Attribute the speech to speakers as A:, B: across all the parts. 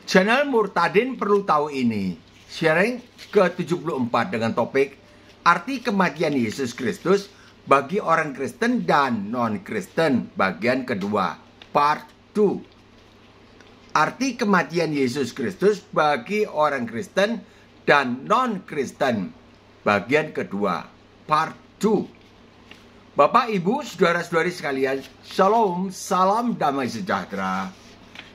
A: Channel Murtadin perlu tahu ini. Sharing ke-74 dengan topik arti kematian Yesus Kristus bagi orang Kristen dan non-Kristen bagian kedua, part 2. Arti kematian Yesus Kristus bagi orang Kristen dan non-Kristen bagian kedua, part 2. Bapak, Ibu, saudara-saudari sekalian, Shalom, salam damai sejahtera.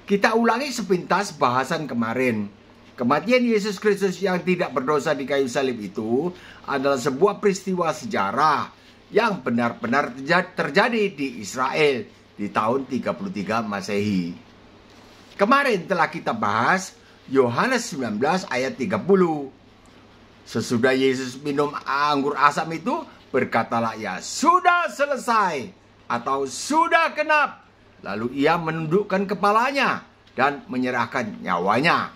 A: Kita ulangi sepintas bahasan kemarin. Kematian Yesus Kristus yang tidak berdosa di kayu salib itu adalah sebuah peristiwa sejarah yang benar-benar terjadi di Israel di tahun 33 Masehi. Kemarin telah kita bahas Yohanes 19 ayat 30. Sesudah Yesus minum anggur asam itu, berkatalah ia, "Sudah selesai," atau "sudah genap." Lalu ia menundukkan kepalanya dan menyerahkan nyawanya.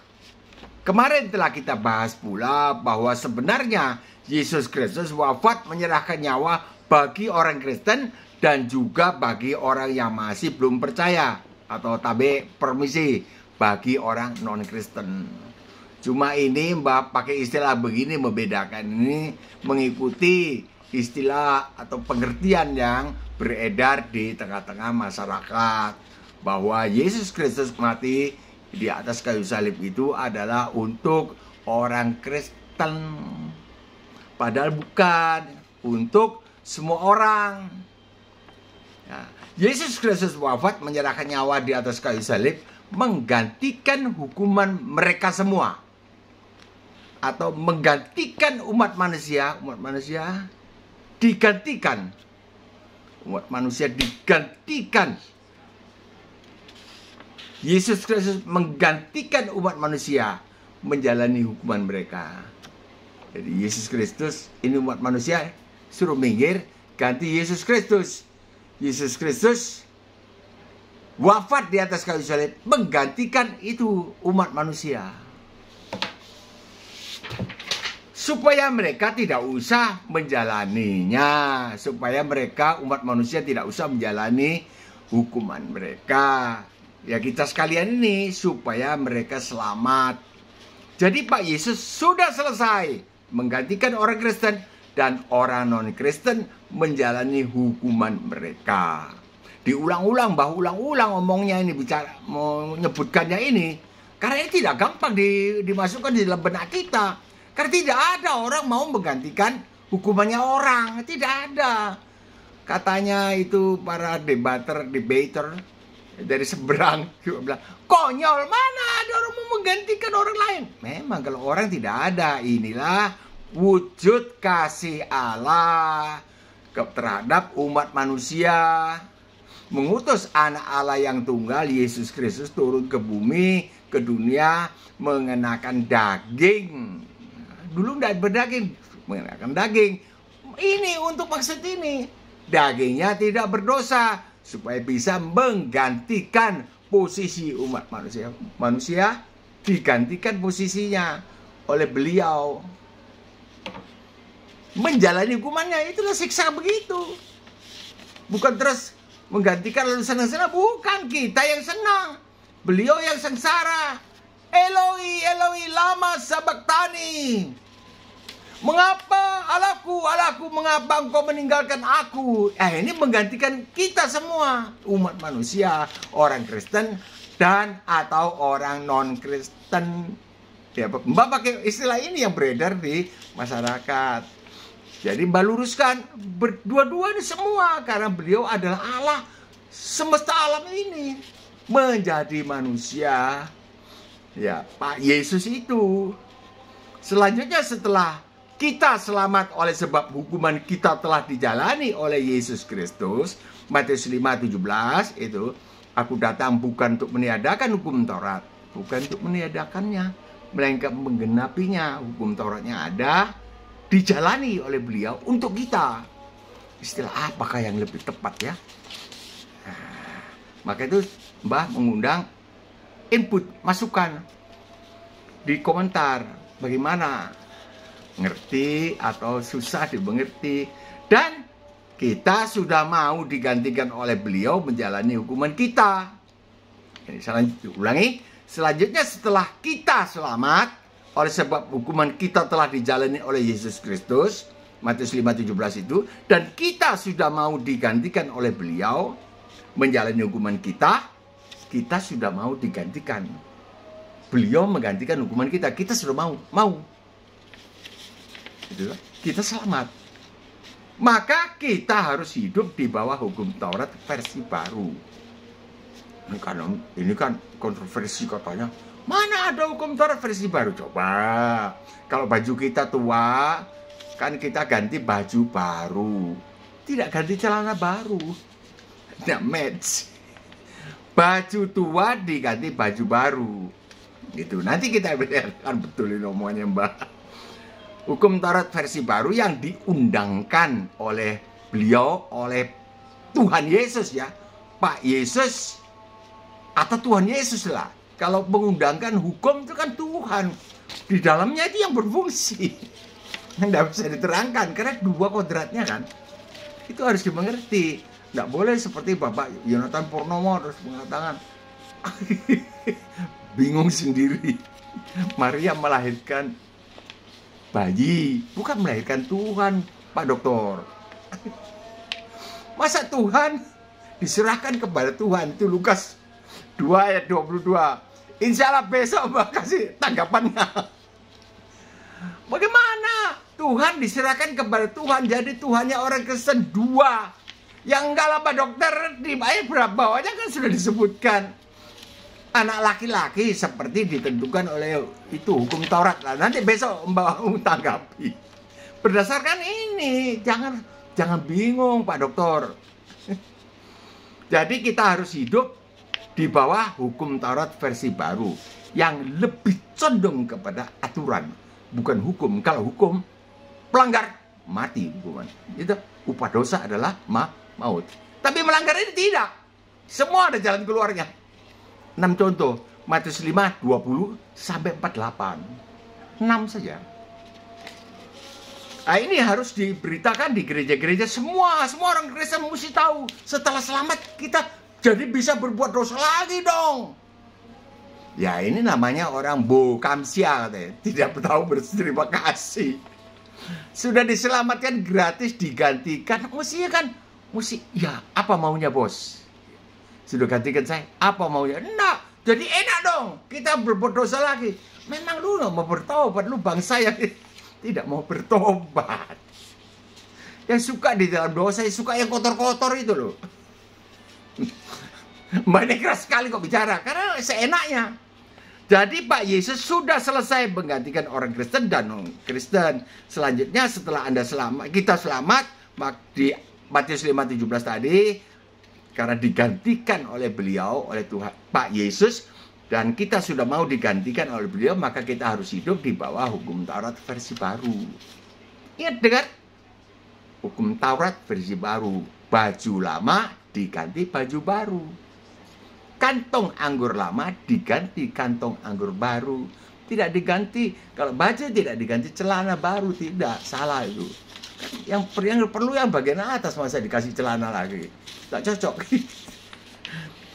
A: Kemarin telah kita bahas pula bahwa sebenarnya Yesus Kristus wafat menyerahkan nyawa bagi orang Kristen dan juga bagi orang yang masih belum percaya, atau permisi, bagi orang non-Kristen. Cuma ini Mbak pakai istilah begini membedakan, ini mengikuti istilah atau pengertian yang beredar di tengah-tengah masyarakat bahwa Yesus Kristus mati di atas kayu salib itu adalah untuk orang Kristen, padahal bukan untuk semua orang. Nah, Yesus Kristus wafat menyerahkan nyawa di atas kayu salib menggantikan hukuman mereka semua, atau menggantikan umat manusia digantikan. Umat manusia digantikan. Yesus Kristus menggantikan umat manusia menjalani hukuman mereka. Jadi Yesus Kristus, ini umat manusia suruh minggir, ganti Yesus Kristus. Yesus Kristus wafat di atas kayu salib menggantikan itu umat manusia, supaya mereka tidak usah menjalaninya, supaya mereka umat manusia tidak usah menjalani hukuman mereka. Ya kita sekalian ini supaya mereka selamat. Jadi Pak Yesus sudah selesai menggantikan orang Kristen dan orang non-Kristen menjalani hukuman mereka. Diulang-ulang, ulang-ulang ngomongnya ini, bicara mau menyebutkannya ini, karena ini tidak gampang dimasukkan di dalam benak kita. Karena tidak ada orang mau menggantikan hukumannya orang, tidak ada. Katanya itu para debater dari seberang juga bilang, konyol, mana ada orang mau menggantikan orang lain. Memang kalau orang tidak ada, inilah wujud kasih Allah terhadap umat manusia. Mengutus anak Allah yang tunggal, Yesus Kristus, turun ke bumi, ke dunia, mengenakan daging. Dulu tidak berdaging, mengenakan daging. Ini untuk maksud ini. Dagingnya tidak berdosa, supaya bisa menggantikan posisi umat manusia. Manusia digantikan posisinya oleh beliau. Menjalani hukumannya, itulah siksa begitu. Bukan terus menggantikan lalu senang-senang. Bukan, kita yang senang, beliau yang sengsara. Eloi, Eloi, lama sabachthani. Mengapa Allahku, mengapa engkau meninggalkan aku? Ini menggantikan kita semua, umat manusia, orang Kristen dan atau orang non-Kristen. Ya, Mbak pakai istilah ini yang beredar di masyarakat. Jadi Mbak luruskan berdua-dua ini semua, karena beliau adalah Allah semesta alam ini menjadi manusia. Ya, Pak Yesus itu. Selanjutnya setelah kita selamat oleh sebab hukuman kita telah dijalani oleh Yesus Kristus, Matius 5:17 itu, aku datang bukan untuk meniadakan hukum Taurat, bukan untuk meniadakannya, melainkan menggenapinya. Hukum Tauratnya ada, dijalani oleh beliau untuk kita. Istilah apakah yang lebih tepat ya? Maka itu Mbah mengundang input, masukan di komentar, bagaimana, ngerti atau susah dimengerti. Dan kita sudah mau digantikan oleh beliau menjalani hukuman kita. Ini salah ulangi, Selanjutnya setelah kita selamat, oleh sebab hukuman kita telah dijalani oleh Yesus Kristus, Matius 5:17 itu, dan kita sudah mau digantikan oleh beliau, menjalani hukuman kita sudah mau digantikan. Beliau menggantikan hukuman kita sudah mau. Gitu. Kita selamat. Maka kita harus hidup di bawah hukum Taurat versi baru. Ini kan kontroversi katanya. Mana ada hukum Taurat versi baru? Coba. Kalau baju kita tua, kan kita ganti baju baru. Tidak ganti celana baru. Tidak match. Baju tua diganti baju baru. Gitu. Nanti kita lihatkan betul ini omongannya Mbak. Hukum Taurat versi baru yang diundangkan oleh beliau, oleh Tuhan Yesus ya. Pak Yesus atau Tuhan Yesus lah. Kalau mengundangkan hukum itu kan Tuhan. Di dalamnya itu yang berfungsi. Tidak bisa diterangkan karena dua kodratnya kan. Itu harus dimengerti. Tidak boleh seperti Bapak Yonatan Purnomo terus mengatakan bingung sendiri. Maria melahirkan bayi, bukan melahirkan Tuhan, Pak Dokter. Masa Tuhan diserahkan kepada Tuhan? Itu Lukas 2 ayat 22. Insya Allah besok Mbak kasih tanggapannya. Bagaimana Tuhan diserahkan kepada Tuhan? Jadi Tuhannya orang Kristen 2. Yang enggak lah Pak Dokter, di ayat berapa bawahnya kan sudah disebutkan. Anak laki-laki seperti ditentukan oleh itu hukum Taurat lah. Nanti besok Mbak tanggapi. Berdasarkan ini, jangan bingung Pak Dokter. Jadi kita harus hidup di bawah hukum Taurat versi baru yang lebih condong kepada aturan, bukan hukum. Kalau hukum pelanggar mati hukuman. Itu upah dosa adalah maut. Tapi melanggar ini tidak. Semua ada jalan keluarnya. 6 contoh, Matius 5, 20 sampai 48. 6 saja. Nah, ini harus diberitakan di gereja-gereja semua orang Kristen mesti tahu. Setelah selamat kita jadi bisa berbuat dosa lagi dong. Ya ini namanya orang bokamsia katanya. Tidak tahu berterima kasih. Sudah diselamatkan gratis digantikan. Mesti ya apa maunya bos? Sudah gantikan saya, apa maunya? Enggak, jadi enak dong. Kita berbuat dosa lagi. Memang lu gak mau bertobat, lu bangsa yang tidak mau bertobat. Yang suka di dalam dosa, yang suka yang kotor-kotor itu loh. Mbak ini keras sekali kok bicara, karena seenaknya. Jadi Pak Yesus sudah selesai menggantikan orang Kristen dan non-Kristen. Selanjutnya setelah kita selamat, di Matius 5:17 tadi, karena digantikan oleh beliau, oleh Tuhan Pak Yesus, dan kita sudah mau digantikan oleh beliau, maka kita harus hidup di bawah hukum Taurat versi baru. Ingat dengar? Hukum Taurat versi baru. Baju lama diganti baju baru. Kantong anggur lama diganti kantong anggur baru. Tidak diganti, kalau baju tidak diganti celana baru, tidak, salah itu. Yang perlu yang bagian atas, masa dikasih celana lagi. Tak cocok.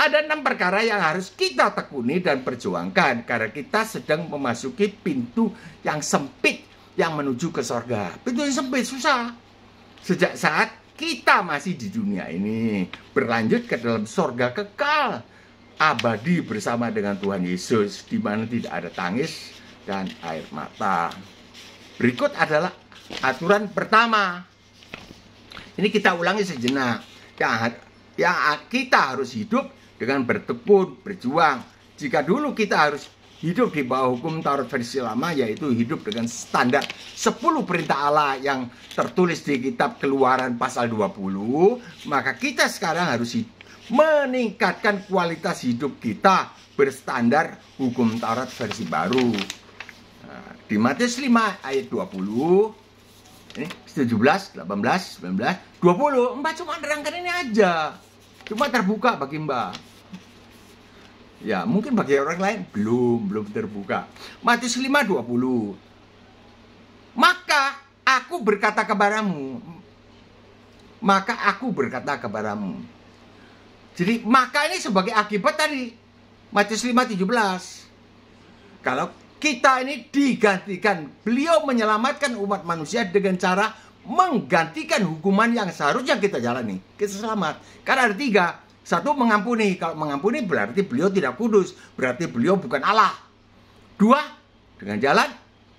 A: Ada 6 perkara yang harus kita tekuni dan perjuangkan karena kita sedang memasuki pintu yang sempit yang menuju ke sorga. Pintu yang sempit susah. Sejak saat kita masih di dunia ini, berlanjut ke dalam sorga kekal abadi bersama dengan Tuhan Yesus, di mana tidak ada tangis dan air mata. Berikut adalah aturan pertama. Ini kita ulangi sejenak. Yang kita harus hidup dengan bertekun, berjuang. Jika dulu kita harus hidup di bawah hukum Taurat versi lama, yaitu hidup dengan standar 10 perintah Allah yang tertulis di kitab Keluaran pasal 20, maka kita sekarang harus meningkatkan kualitas hidup kita berstandar hukum Taurat versi baru. Nah, di Matius 5 ayat 20, ini 17, 18, 19, 20. Mbak cuma nerangkan ini aja. Cuma terbuka bagi Mbak. Ya, mungkin bagi orang lain belum terbuka. Matius 5, 20. Maka aku berkata kepadamu. Jadi, maka ini sebagai akibat tadi. Matius 5, 17. Kalau kita ini digantikan, beliau menyelamatkan umat manusia dengan cara menggantikan hukuman yang seharusnya kita jalani. Kita selamat. Karena ada 3. 1, mengampuni. Kalau mengampuni berarti beliau tidak kudus. Berarti beliau bukan Allah. 2, dengan jalan.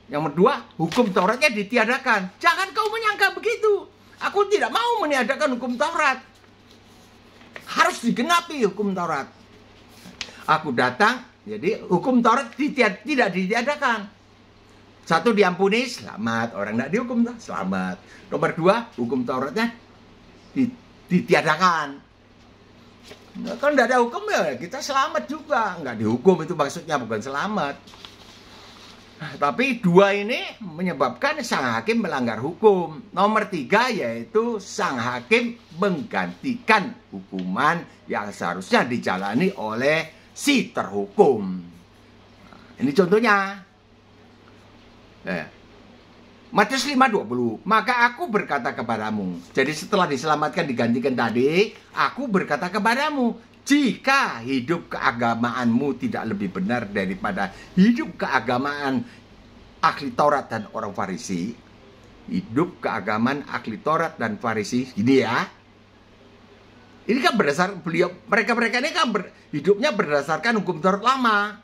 A: Yang kedua, hukum Tauratnya ditiadakan. Jangan kau menyangka begitu. Aku tidak mau meniadakan hukum Taurat. Harus digenapi hukum Taurat. Aku datang, jadi hukum Taurat tidak ditiadakan. 1, diampuni, selamat. Orang tidak dihukum, selamat. Nomor 2, hukum Tauratnya ditiadakan. Nah, kalau tidak ada hukum ya kita selamat juga. Nggak dihukum itu maksudnya, bukan selamat. Tapi 2 ini menyebabkan sang hakim melanggar hukum. Nomor 3 yaitu sang hakim menggantikan hukuman yang seharusnya dijalani oleh si terhukum. Ini contohnya. Matius 5:20. Maka aku berkata kepadamu. Jadi setelah diselamatkan digantikan tadi, aku berkata kepadamu, jika hidup keagamaanmu tidak lebih benar daripada hidup keagamaan ahli Taurat dan orang Farisi, hidup keagamaan ahli Taurat dan Farisi, gini ya. Ini kan berdasar mereka ini kan hidupnya berdasarkan hukum Taurat lama.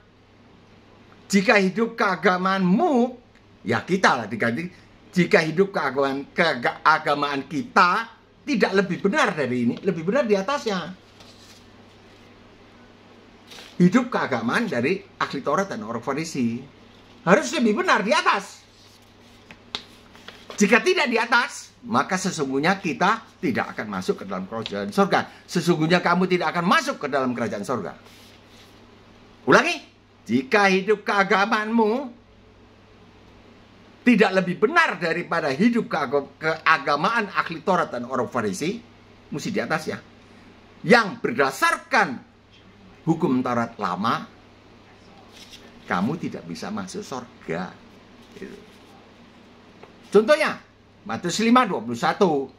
A: Jika hidup keagamaanmu, ya kita lah diganti. Jika hidup keagamaan kita tidak lebih benar dari ini, lebih benar di atasnya. Hidup keagamaan dari ahli Taurat dan orang Farisi harus lebih benar di atas. Jika tidak di atas, maka sesungguhnya kita tidak akan masuk ke dalam kerajaan surga. Sesungguhnya kamu tidak akan masuk ke dalam kerajaan surga. Ulangi, jika hidup keagamaanmu tidak lebih benar daripada hidup keagamaan ahli Taurat dan orang Farisi, mesti di atas ya. Yang berdasarkan hukum Taurat lama, kamu tidak bisa masuk surga. Contohnya, Matius 5:21.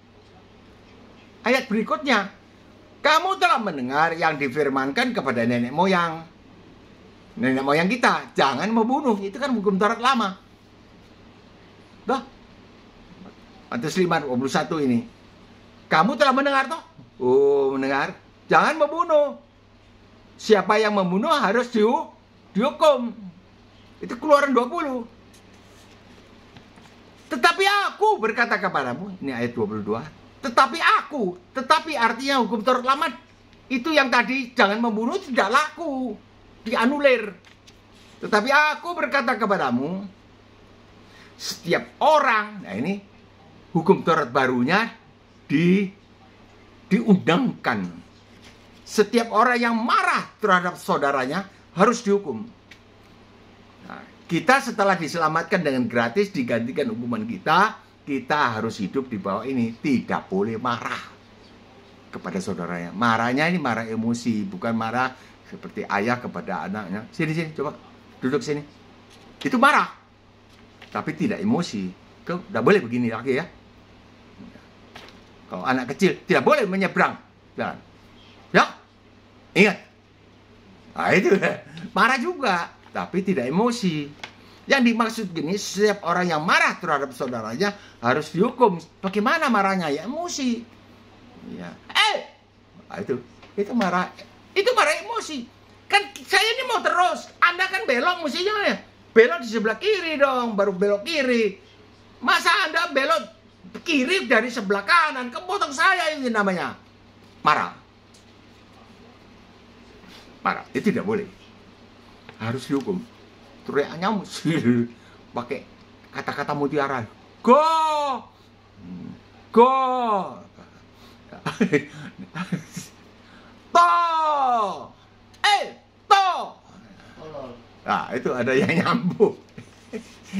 A: Ayat berikutnya, kamu telah mendengar yang difirmankan kepada nenek moyang. Nenek moyang kita, jangan membunuh. Itu kan hukum Taurat lama. Tuh, Matius 5:21 ini. Kamu telah mendengar toh? Oh, mendengar. Jangan membunuh. Siapa yang membunuh harus dihukum. Itu Keluaran 20. Tetapi aku berkata kepadamu, ini ayat 22. Tetapi artinya hukum Taurat lama itu yang tadi jangan membunuh tidak laku, dianulir. Tetapi aku berkata kepadamu, setiap orang, nah ini hukum Taurat barunya diundangkan. Setiap orang yang marah terhadap saudaranya harus dihukum. Nah, kita setelah diselamatkan dengan gratis, digantikan hukuman kita harus hidup di bawah ini. Tidak boleh marah kepada saudaranya. Marahnya ini marah emosi, bukan marah seperti ayah kepada anaknya. Sini, coba duduk sini. Itu marah, tapi tidak emosi. Kau tidak boleh begini lagi ya. Kalau anak kecil tidak boleh menyeberang. Jangan. Ya, ingat. Nah itu marah juga, tapi tidak emosi. Yang dimaksud gini, setiap orang yang marah terhadap saudaranya harus dihukum. Bagaimana marahnya? Ya emosi. Ya. Nah, itu marah emosi. Kan saya ini mau terus, Anda kan belok mestinya ya. Belok di sebelah kiri dong, baru belok kiri. Masa Anda belok kiri dari sebelah kanan, kepotong saya, ini namanya marah. Marah, itu tidak boleh. Harus dihukum. Teriaknya pakai kata-kata mutiara. Go! To! To! Nah, itu ada yang nyambung.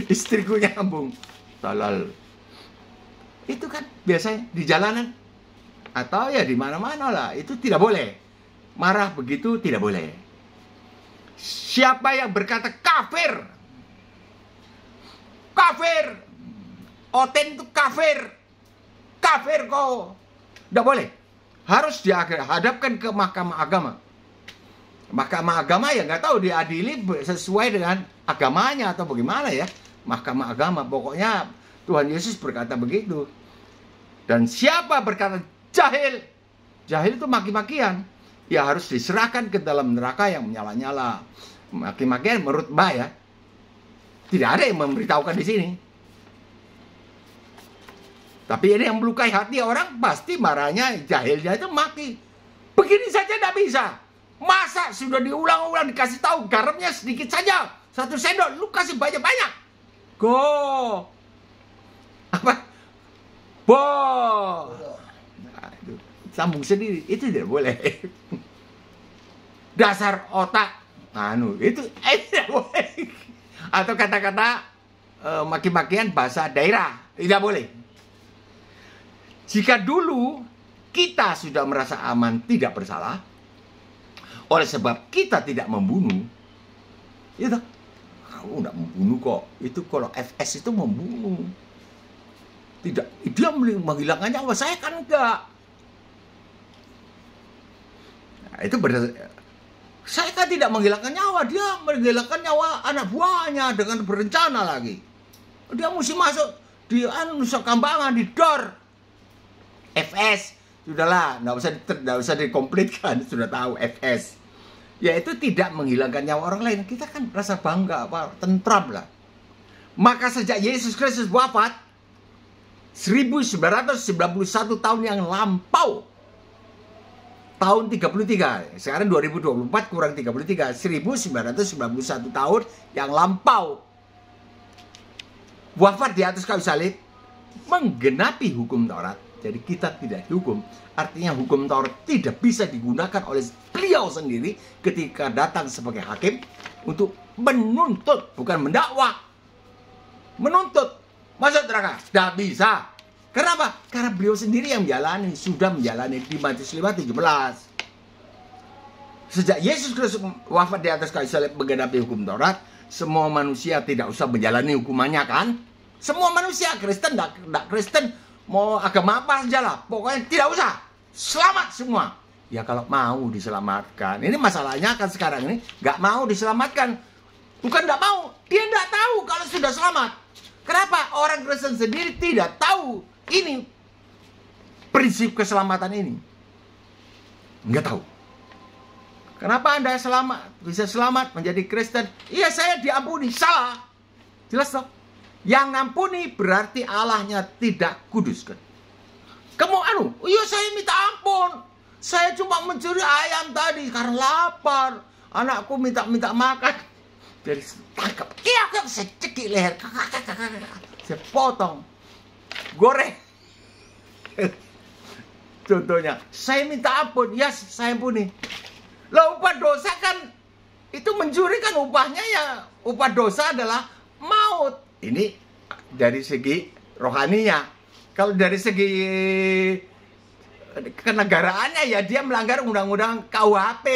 A: Istriku nyambung. Tolol. Itu kan biasanya di jalanan atau ya di mana-mana lah. Itu tidak boleh. Marah begitu tidak boleh. Siapa yang berkata kafir? Kafir. Oten itu kafir. Kafir kau. Tidak boleh. Harus dihadapkan ke mahkamah agama. Mahkamah agama ya nggak tahu diadili sesuai dengan agamanya atau bagaimana ya. Mahkamah agama, pokoknya Tuhan Yesus berkata begitu. Dan siapa berkata jahil, jahil itu maki-makian, ya harus diserahkan ke dalam neraka yang menyala-nyala. Maki-makian menurut Mbak ya, tidak ada yang memberitahukan di sini. Tapi ini yang melukai hati orang, pasti marahnya jahilnya itu maki. Begini saja tidak bisa. Masa sudah diulang-ulang dikasih tahu garamnya sedikit saja, 1 sendok, lu kasih banyak-banyak. Go. Apa? Bo. Nah, itu. Sambung sendiri, itu tidak boleh. Dasar otak. Itu tidak boleh. Atau kata-kata maki-makian bahasa daerah, tidak boleh. Jika dulu kita sudah merasa aman, tidak bersalah, oleh sebab kita tidak membunuh, itu kamu tidak membunuh kok. Itu kalau FS itu membunuh. Tidak, dia menghilangkan nyawa, saya kan enggak. Nah, itu saya kan tidak menghilangkan nyawa, dia menghilangkan nyawa anak buahnya dengan berencana lagi. Dia mesti masuk di Nusa Kambangan, di DOR. FS, sudahlah, nggak usah dikomplitkan, sudah tahu FS. Yaitu tidak menghilangkan nyawa orang lain. Kita kan rasa bangga, tentram lah. Maka sejak Yesus Kristus wafat 1991 tahun yang lampau, tahun 33, sekarang 2024 kurang 33, 1991 tahun yang lampau, wafat di atas kayu salib, menggenapi hukum Taurat. Jadi kita tidak dihukum. Artinya hukum Taurat tidak bisa digunakan oleh beliau sendiri ketika datang sebagai hakim untuk menuntut, bukan mendakwa. Menuntut masuk neraka. Tidak bisa. Kenapa? Karena beliau sendiri yang menjalani, sudah menjalani di Matius 5:17. Sejak Yesus Kristus wafat di atas kayu salib menggenapi hukum Taurat, semua manusia tidak usah menjalani hukumannya kan? Semua manusia, Kristen, tidak Kristen, mau agama apa saja lah, pokoknya tidak usah, selamat semua. Ya kalau mau diselamatkan, ini masalahnya kan sekarang ini nggak mau diselamatkan. Bukan nggak mau, dia nggak tahu kalau sudah selamat. Kenapa? Orang Kristen sendiri tidak tahu ini prinsip keselamatan ini, nggak tahu. Kenapa Anda bisa selamat menjadi Kristen? Iya, saya diampuni, salah, jelas toh. Yang ngampuni berarti Allahnya tidak kudus kan? Kamu iya saya minta ampun. Saya cuma mencuri ayam tadi karena lapar. Anakku minta makan. Jadi tangkap. Iya, saya cekik leher. Saya potong. Goreng. Contohnya, saya minta ampun. Ya, saya ampuni. Lah upah dosa kan, itu mencuri kan upahnya ya. Upah dosa adalah maut. Ini dari segi rohaninya. Kalau dari segi kenegaraannya ya dia melanggar undang-undang KUHP.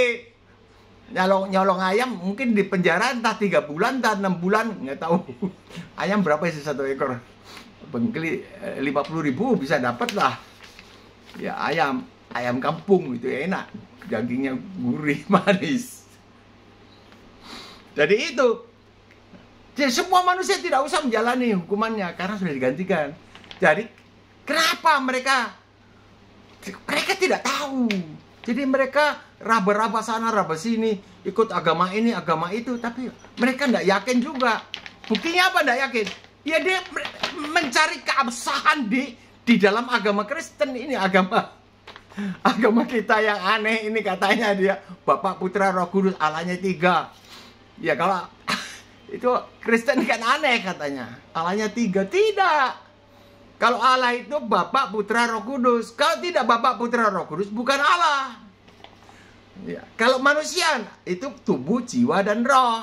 A: Nyolong ayam mungkin di penjara entah 3 bulan, entah 6 bulan, nggak tahu. Ayam berapa sih 1 ekor? Bengkeli 50.000 bisa dapat lah. Ya ayam kampung itu ya enak, dagingnya gurih manis. Jadi itu. Jadi semua manusia tidak usah menjalani hukumannya karena sudah digantikan. Jadi kenapa mereka tidak tahu? Jadi mereka raba-raba sana, raba sini, ikut agama ini, agama itu, tapi mereka tidak yakin juga. Buktinya apa tidak yakin? Ya dia mencari keabsahan di dalam agama Kristen ini, agama kita yang aneh ini, katanya dia Bapa, Putra, Roh Kudus, Allahnya 3. Ya kalau itu Kristen kan aneh katanya, Allahnya 3. Tidak. Kalau Allah itu Bapa, Putra, Roh Kudus. Kalau tidak Bapa, Putra, Roh Kudus, bukan Allah. Ya. Kalau manusia itu tubuh, jiwa, dan roh.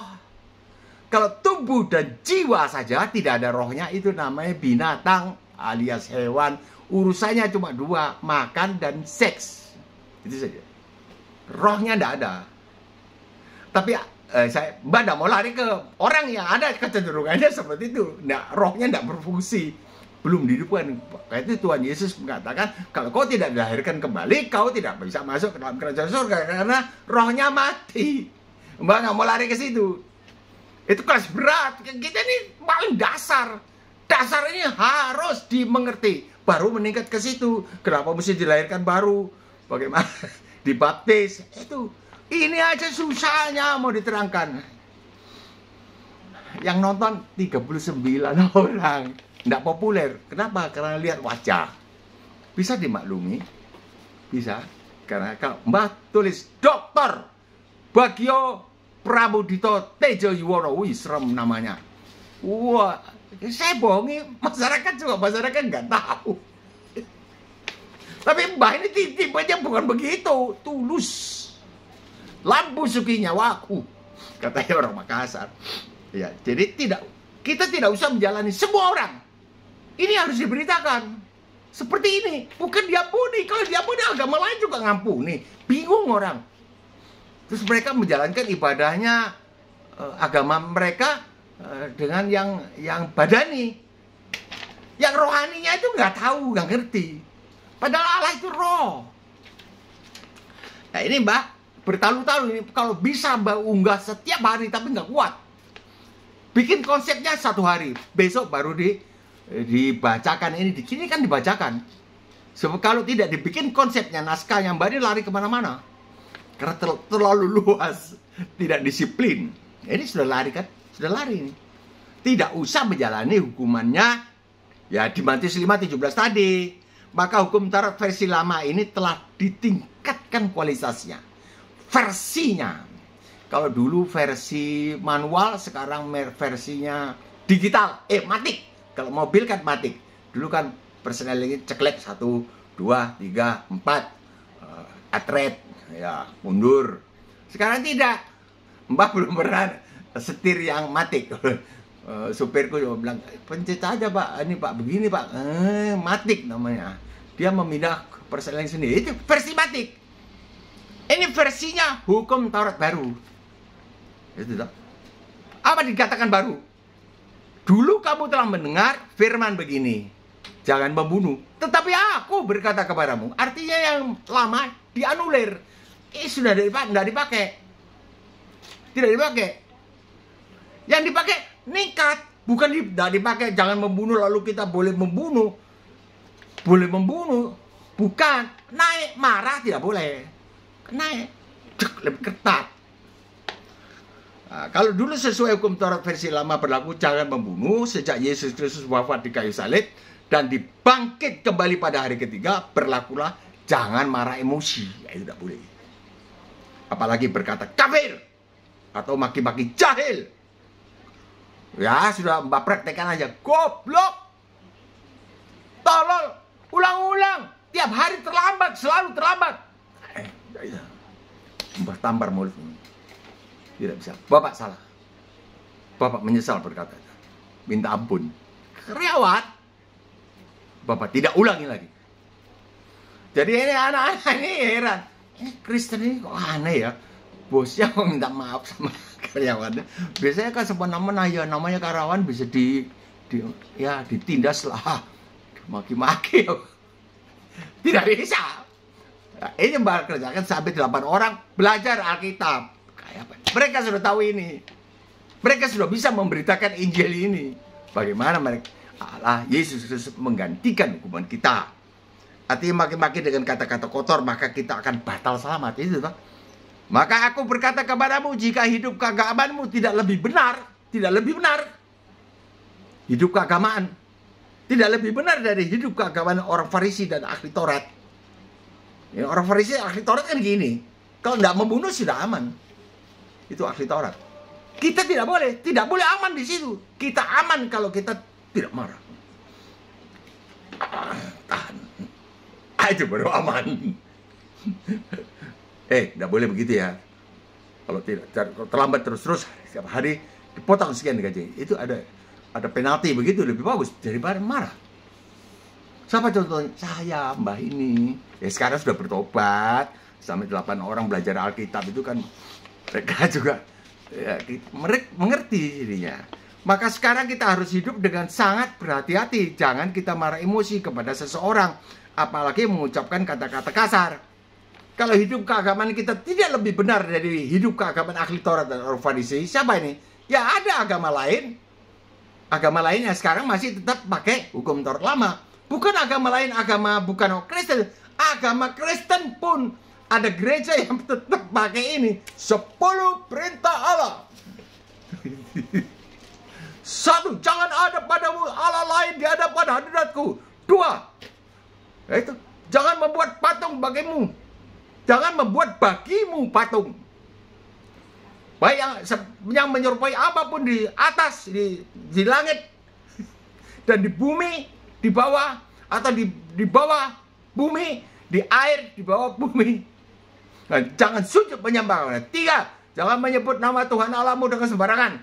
A: Kalau tubuh dan jiwa saja tidak ada rohnya, itu namanya binatang alias hewan. Urusannya cuma 2, makan dan seks. Itu saja. Rohnya tidak ada. Tapi Mbak tidak mau lari ke orang yang ada kecenderungannya seperti itu. Rohnya tidak berfungsi. belum dihidupkan. Karena itu Tuhan Yesus mengatakan, kalau kau tidak dilahirkan kembali, kau tidak bisa masuk ke dalam kerajaan surga karena rohnya mati. Mbak nggak mau lari ke situ. Itu kelas berat. Kita ini paling dasar. Dasar ini harus dimengerti. Baru meningkat ke situ. Kenapa mesti dilahirkan baru? Bagaimana dibaptis? Ini aja susahnya mau diterangkan. Yang nonton 39 orang. Nggak populer. Kenapa? Karena lihat wajah. Bisa dimaklumi. Bisa. Karena kalau Mbah tulis Dr. Bagio Prabudito Tejo Yuwono. Wih, serem namanya. Wah, saya bohongi. Masyarakat nggak tahu. Tapi Mbah ini tipenya bukan begitu. Tulus. Lampu suki nyawaku. Katanya orang Makassar. Ya, jadi kita tidak usah menjalani semua orang. Ini harus diberitakan. Seperti ini, bukan diampuni. Kalau diampuni agama lain juga ngampuni. Bingung orang. Terus mereka menjalankan ibadahnya agama mereka dengan yang badani. Yang rohaninya itu nggak tahu, nggak ngerti. Padahal Allah itu roh. Nah ini Mbak, bertalu-talu ini kalau bisa Mbak unggah setiap hari tapi nggak kuat. Bikin konsepnya 1 hari, besok baru dibacakan ini kan dibacakan. Sebab kalau tidak dibikin konsepnya, naskahnya Mbak ini lari kemana-mana. Karena terlalu luas, tidak disiplin. Ini sudah lari kan? Sudah lari ini. Tidak usah menjalani hukumannya ya di Matius 5:17 tadi. Maka hukum Taurat versi lama ini telah ditingkatkan kualitasnya. Versinya. Kalau dulu versi manual, sekarang versinya digital. Matic. Kalau mobil kan matic. Dulu kan persneling ceklek 1, 2, 3, 4. Atret. Ya, mundur. Sekarang tidak. Mbak belum pernah setir yang matic. Supirku juga bilang, pencet aja Pak. Ini Pak, begini Pak. Matic namanya. Dia memindah persneling sendiri. Itu versi matic. Ini versinya hukum Taurat baru. Itu tak. Apa dikatakan baru? Dulu kamu telah mendengar firman begini, jangan membunuh. Tetapi aku berkata kepadamu. Artinya yang lama dianulir. Sudah tidak dipakai. Tidak dipakai. Yang dipakai nikat. Bukan tidak dipakai jangan membunuh lalu kita boleh membunuh. Boleh membunuh. Bukan. Naik marah tidak boleh. Naik. Lebih ketat. Nah, kalau dulu sesuai hukum Taurat versi lama berlaku jangan membunuh sejak Yesus Kristus wafat di kayu salib dan dibangkit kembali pada hari ketiga, berlakulah jangan marah emosi. Ya, itu tidak boleh. Apalagi berkata kafir atau maki-maki jahil. Ya sudah Mbak praktekkan aja. Goblok, tolol, ulang-ulang, tiap hari terlambat, selalu terlambat. Tidak bisa. Mbak tampar mulutmu. Tidak bisa. Bapak salah. Bapak menyesal berkata. Minta ampun. Kriawat. Bapak tidak ulangi lagi. Jadi ini anak-anak ini heran. Kristen ini kok aneh ya. Bosnya mau minta maaf sama karyawannya. Biasanya kan semena-mena ya namanya karyawan bisa ditindas lah. Maki-maki. Tidak bisa. Nah, ini Mbak kerjakan sampai 8 orang belajar Alkitab. Mereka sudah tahu ini. Mereka sudah bisa memberitakan Injil ini. Bagaimana mereka Allah Yesus Kristus menggantikan hukuman kita. Artinya maki-maki dengan kata-kata kotor, maka kita akan batal selamat. Itu toh. Maka aku berkata kepadamu, jika hidup keagamaanmu tidak lebih benar, hidup keagamaan tidak lebih benar dari hidup keagamaan orang Farisi dan ahli Taurat. Ya, orang Farisi ahli Taurat kan gini, kalau tidak membunuh sudah aman. Itu ahli Taurat. Kita tidak boleh aman di situ. Kita aman kalau kita tidak marah. Tahan. Itu baru aman. Tidak boleh begitu ya. Kalau tidak, kalau terlambat terus setiap hari dipotong sekian gaji. Itu ada penalti begitu, lebih bagus daripada marah. Siapa contohnya? Saya, Mbah ini. Ya sekarang sudah bertobat. Sampai 8 orang belajar Alkitab itu kan mereka juga ya, mengerti jadinya. Maka sekarang kita harus hidup dengan sangat berhati-hati. Jangan kita marah emosi kepada seseorang, apalagi mengucapkan kata-kata kasar. Kalau hidup keagamaan kita tidak lebih benar dari hidup keagamaan ahli Taurat dan orang Farisi, siapa ini? Ya ada agama lain. Agama lain yang sekarang masih tetap pakai hukum Taurat lama. Bukan agama lain, agama bukan Kristen. Agama Kristen pun ada gereja yang tetap pakai ini. 10 perintah Allah. 1, jangan ada padamu Allah lain di hadapan hadiratku. 2, yaitu jangan membuat patung bagimu. Jangan membuat bagimu patung. Baik yang menyerupai apapun di atas, di langit, dan di bumi, di bawah, atau di bawah bumi, di air, di bawah bumi. Nah, jangan sujud menyembah. 3, jangan menyebut nama Tuhan Allahmu dengan sembarangan.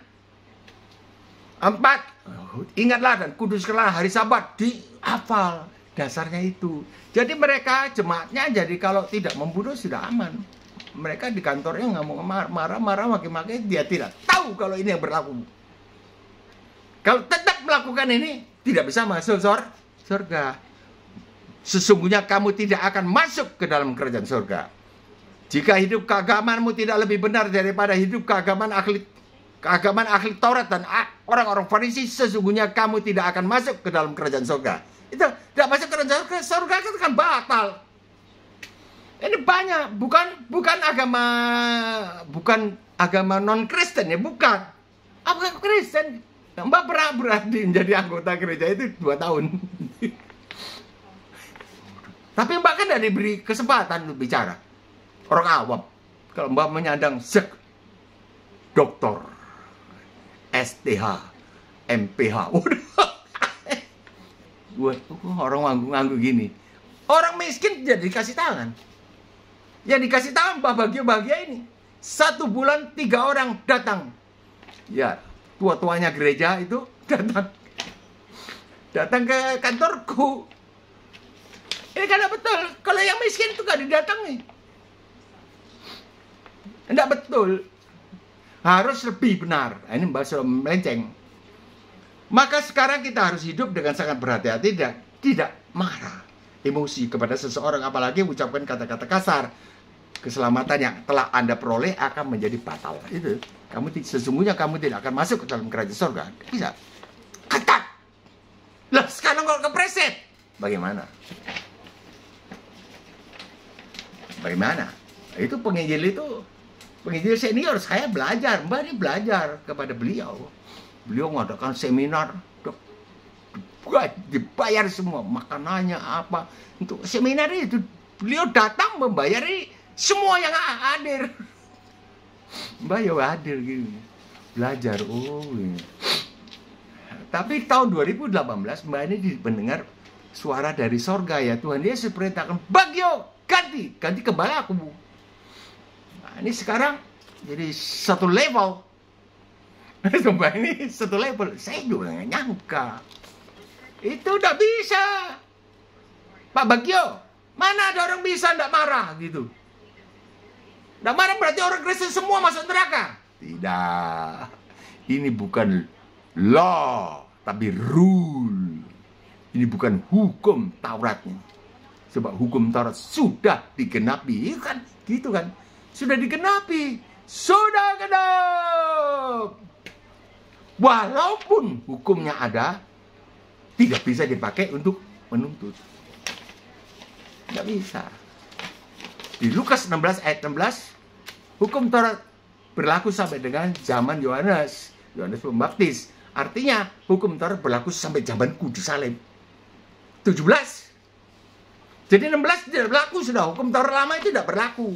A: 4, ingatlah dan kuduskanlah hari Sabat. Dihafal dasarnya itu. Jadi mereka jemaatnya jadi kalau tidak membunuh sudah aman. Mereka di kantornya nggak mau marah-marah maki-maki, dia tidak tahu kalau ini yang berlaku. Kalau tetap melakukan ini tidak bisa masuk surga. Sesungguhnya kamu tidak akan masuk ke dalam kerajaan surga. Jika hidup keagamaanmu tidak lebih benar daripada hidup keagamaan ahli Taurat dan orang-orang Farisi, sesungguhnya kamu tidak akan masuk ke dalam kerajaan surga. Itu tidak masuk ke kerajaan surga itu kan batal. Ini banyak, bukan agama non Kristen ya, bukan. Apa Kristen? Mbak pernah berarti menjadi anggota gereja itu 2 tahun. Tapi Mbak kan tidak diberi kesempatan untuk bicara. Orang awam. Kalau Mbak menyandang doktor, STH, MPH. Orang nganggu gini. Orang miskin jadi dikasih tangan. Yang dikasih tangan bahagia ini. 1 bulan 3 orang datang. Ya, tua-tuanya gereja itu datang ke kantorku. Ini karena betul. Kalau yang miskin itu gak didatangi. Tidak betul. Harus lebih benar. Ini Mbak sudah melenceng. Maka sekarang kita harus hidup dengan sangat berhati-hati dan tidak marah emosi kepada seseorang, apalagi mengucapkan kata-kata kasar. Keselamatan yang telah Anda peroleh akan menjadi batal. Itu sesungguhnya kamu tidak akan masuk ke dalam kerajaan surga. Bisa ketat. Lah sekarang kalau kepreset, bagaimana? Itu penginjil senior, saya belajar. Mbak ini belajar kepada beliau. Beliau mengadakan seminar, dibayar semua, makanannya apa. Untuk seminar itu, beliau datang membayari semua yang hadir. Mbak ya hadir gitu. Belajar, ini. Tapi tahun 2018, Mbak ini mendengar suara dari sorga ya. Tuhan Yesus perintahkan, Bagio, ganti gembalaku. Nah, ini sekarang jadi 1 level. Mbak ini 1 level. Saya juga nggak nyangka. Itu udah bisa. Pak Bagio, mana ada orang bisa nggak marah gitu? Nggak marah berarti orang Kristen semua masuk neraka? Tidak. Ini bukan law, tapi rule. Ini bukan hukum Tauratnya. Sebab hukum Taurat sudah digenapi, kan? Gitu kan? Sudah digenapi. Sudah genap. Walaupun hukumnya ada, tidak bisa dipakai untuk menuntut. Tidak bisa. Di Lukas 16 ayat 16, hukum Taurat berlaku sampai dengan zaman Yohanes Pembaptis. Artinya hukum Taurat berlaku sampai zamanku disalib. 17. Jadi 16 tidak berlaku sudah. Hukum Taurat lama itu tidak berlaku.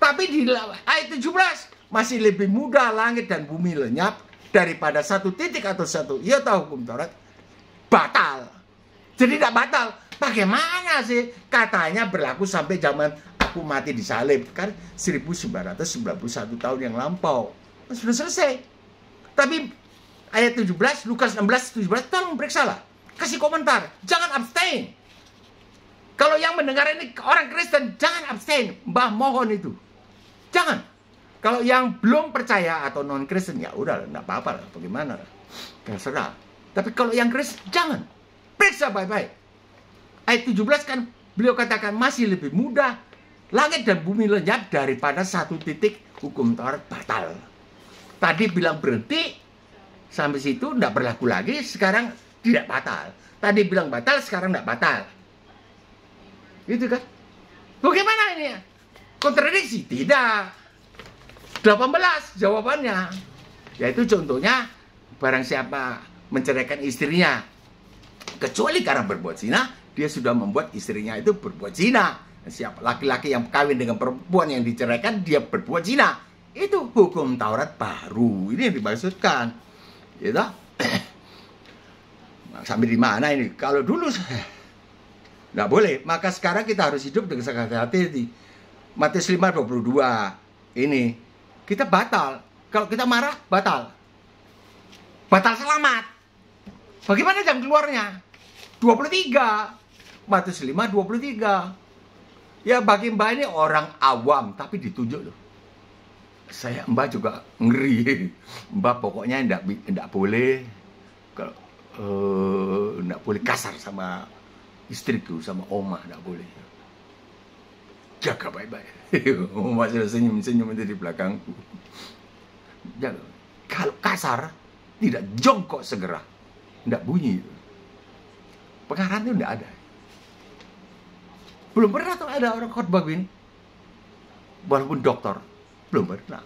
A: Tapi di ayat 17 masih lebih mudah langit dan bumi lenyap daripada 1 titik atau 1 iota hukum Taurat batal. Jadi tidak batal. Bagaimana sih? Katanya berlaku sampai zaman aku mati disalib. Kan 1991 tahun yang lampau. Sudah selesai. Tapi ayat 17, Lukas 16, 17, tolong periksa lah. Kasih komentar. Jangan abstain. Kalau yang mendengar ini orang Kristen, jangan abstain. Mbah mohon itu. Jangan. Kalau yang belum percaya atau non Kristen, ya udah, enggak apa-apa lah, bagaimana, terserah. Tapi kalau yang Kristen, jangan, periksa baik-baik. Ayat 17 kan beliau katakan masih lebih mudah langit dan bumi lenyap daripada satu titik hukum Taurat batal. Tadi bilang berhenti, sampai situ enggak berlaku lagi, sekarang tidak batal. Tadi bilang batal, sekarang enggak batal. Gitu kan? Bagaimana ini ya? Kontradiksi? Tidak. 18 jawabannya. Yaitu contohnya, barang siapa menceraikan istrinya kecuali karena berbuat zina, dia sudah membuat istrinya itu berbuat zina. Siapa laki-laki yang kawin dengan perempuan yang diceraikan, dia berbuat zina. Itu hukum Taurat baru. Ini yang dimaksudkan. Gitu. Sampai di mana ini? Kalau dulu nggak boleh, maka sekarang kita harus hidup dengan sangat hati-hati. Matius 5:22 ini kita batal. Kalau kita marah, batal. Batal selamat. Bagaimana jam keluarnya? 23. Matius 5:23. Ya bagi Mbak ini orang awam, tapi ditunjuk loh. Saya Mbak juga ngeri. Mbak pokoknya enggak boleh kalau enggak boleh kasar sama istriku, sama oma, enggak boleh. Jaga baik-baik. Oma sudah senyum-senyum itu di belakangku. Jaga. Kalau kasar, tidak jongkok segera. Tidak bunyi. Pengarang itu tidak ada. Belum pernah tuh ada orang khotbah begini. Walaupun dokter. Belum pernah.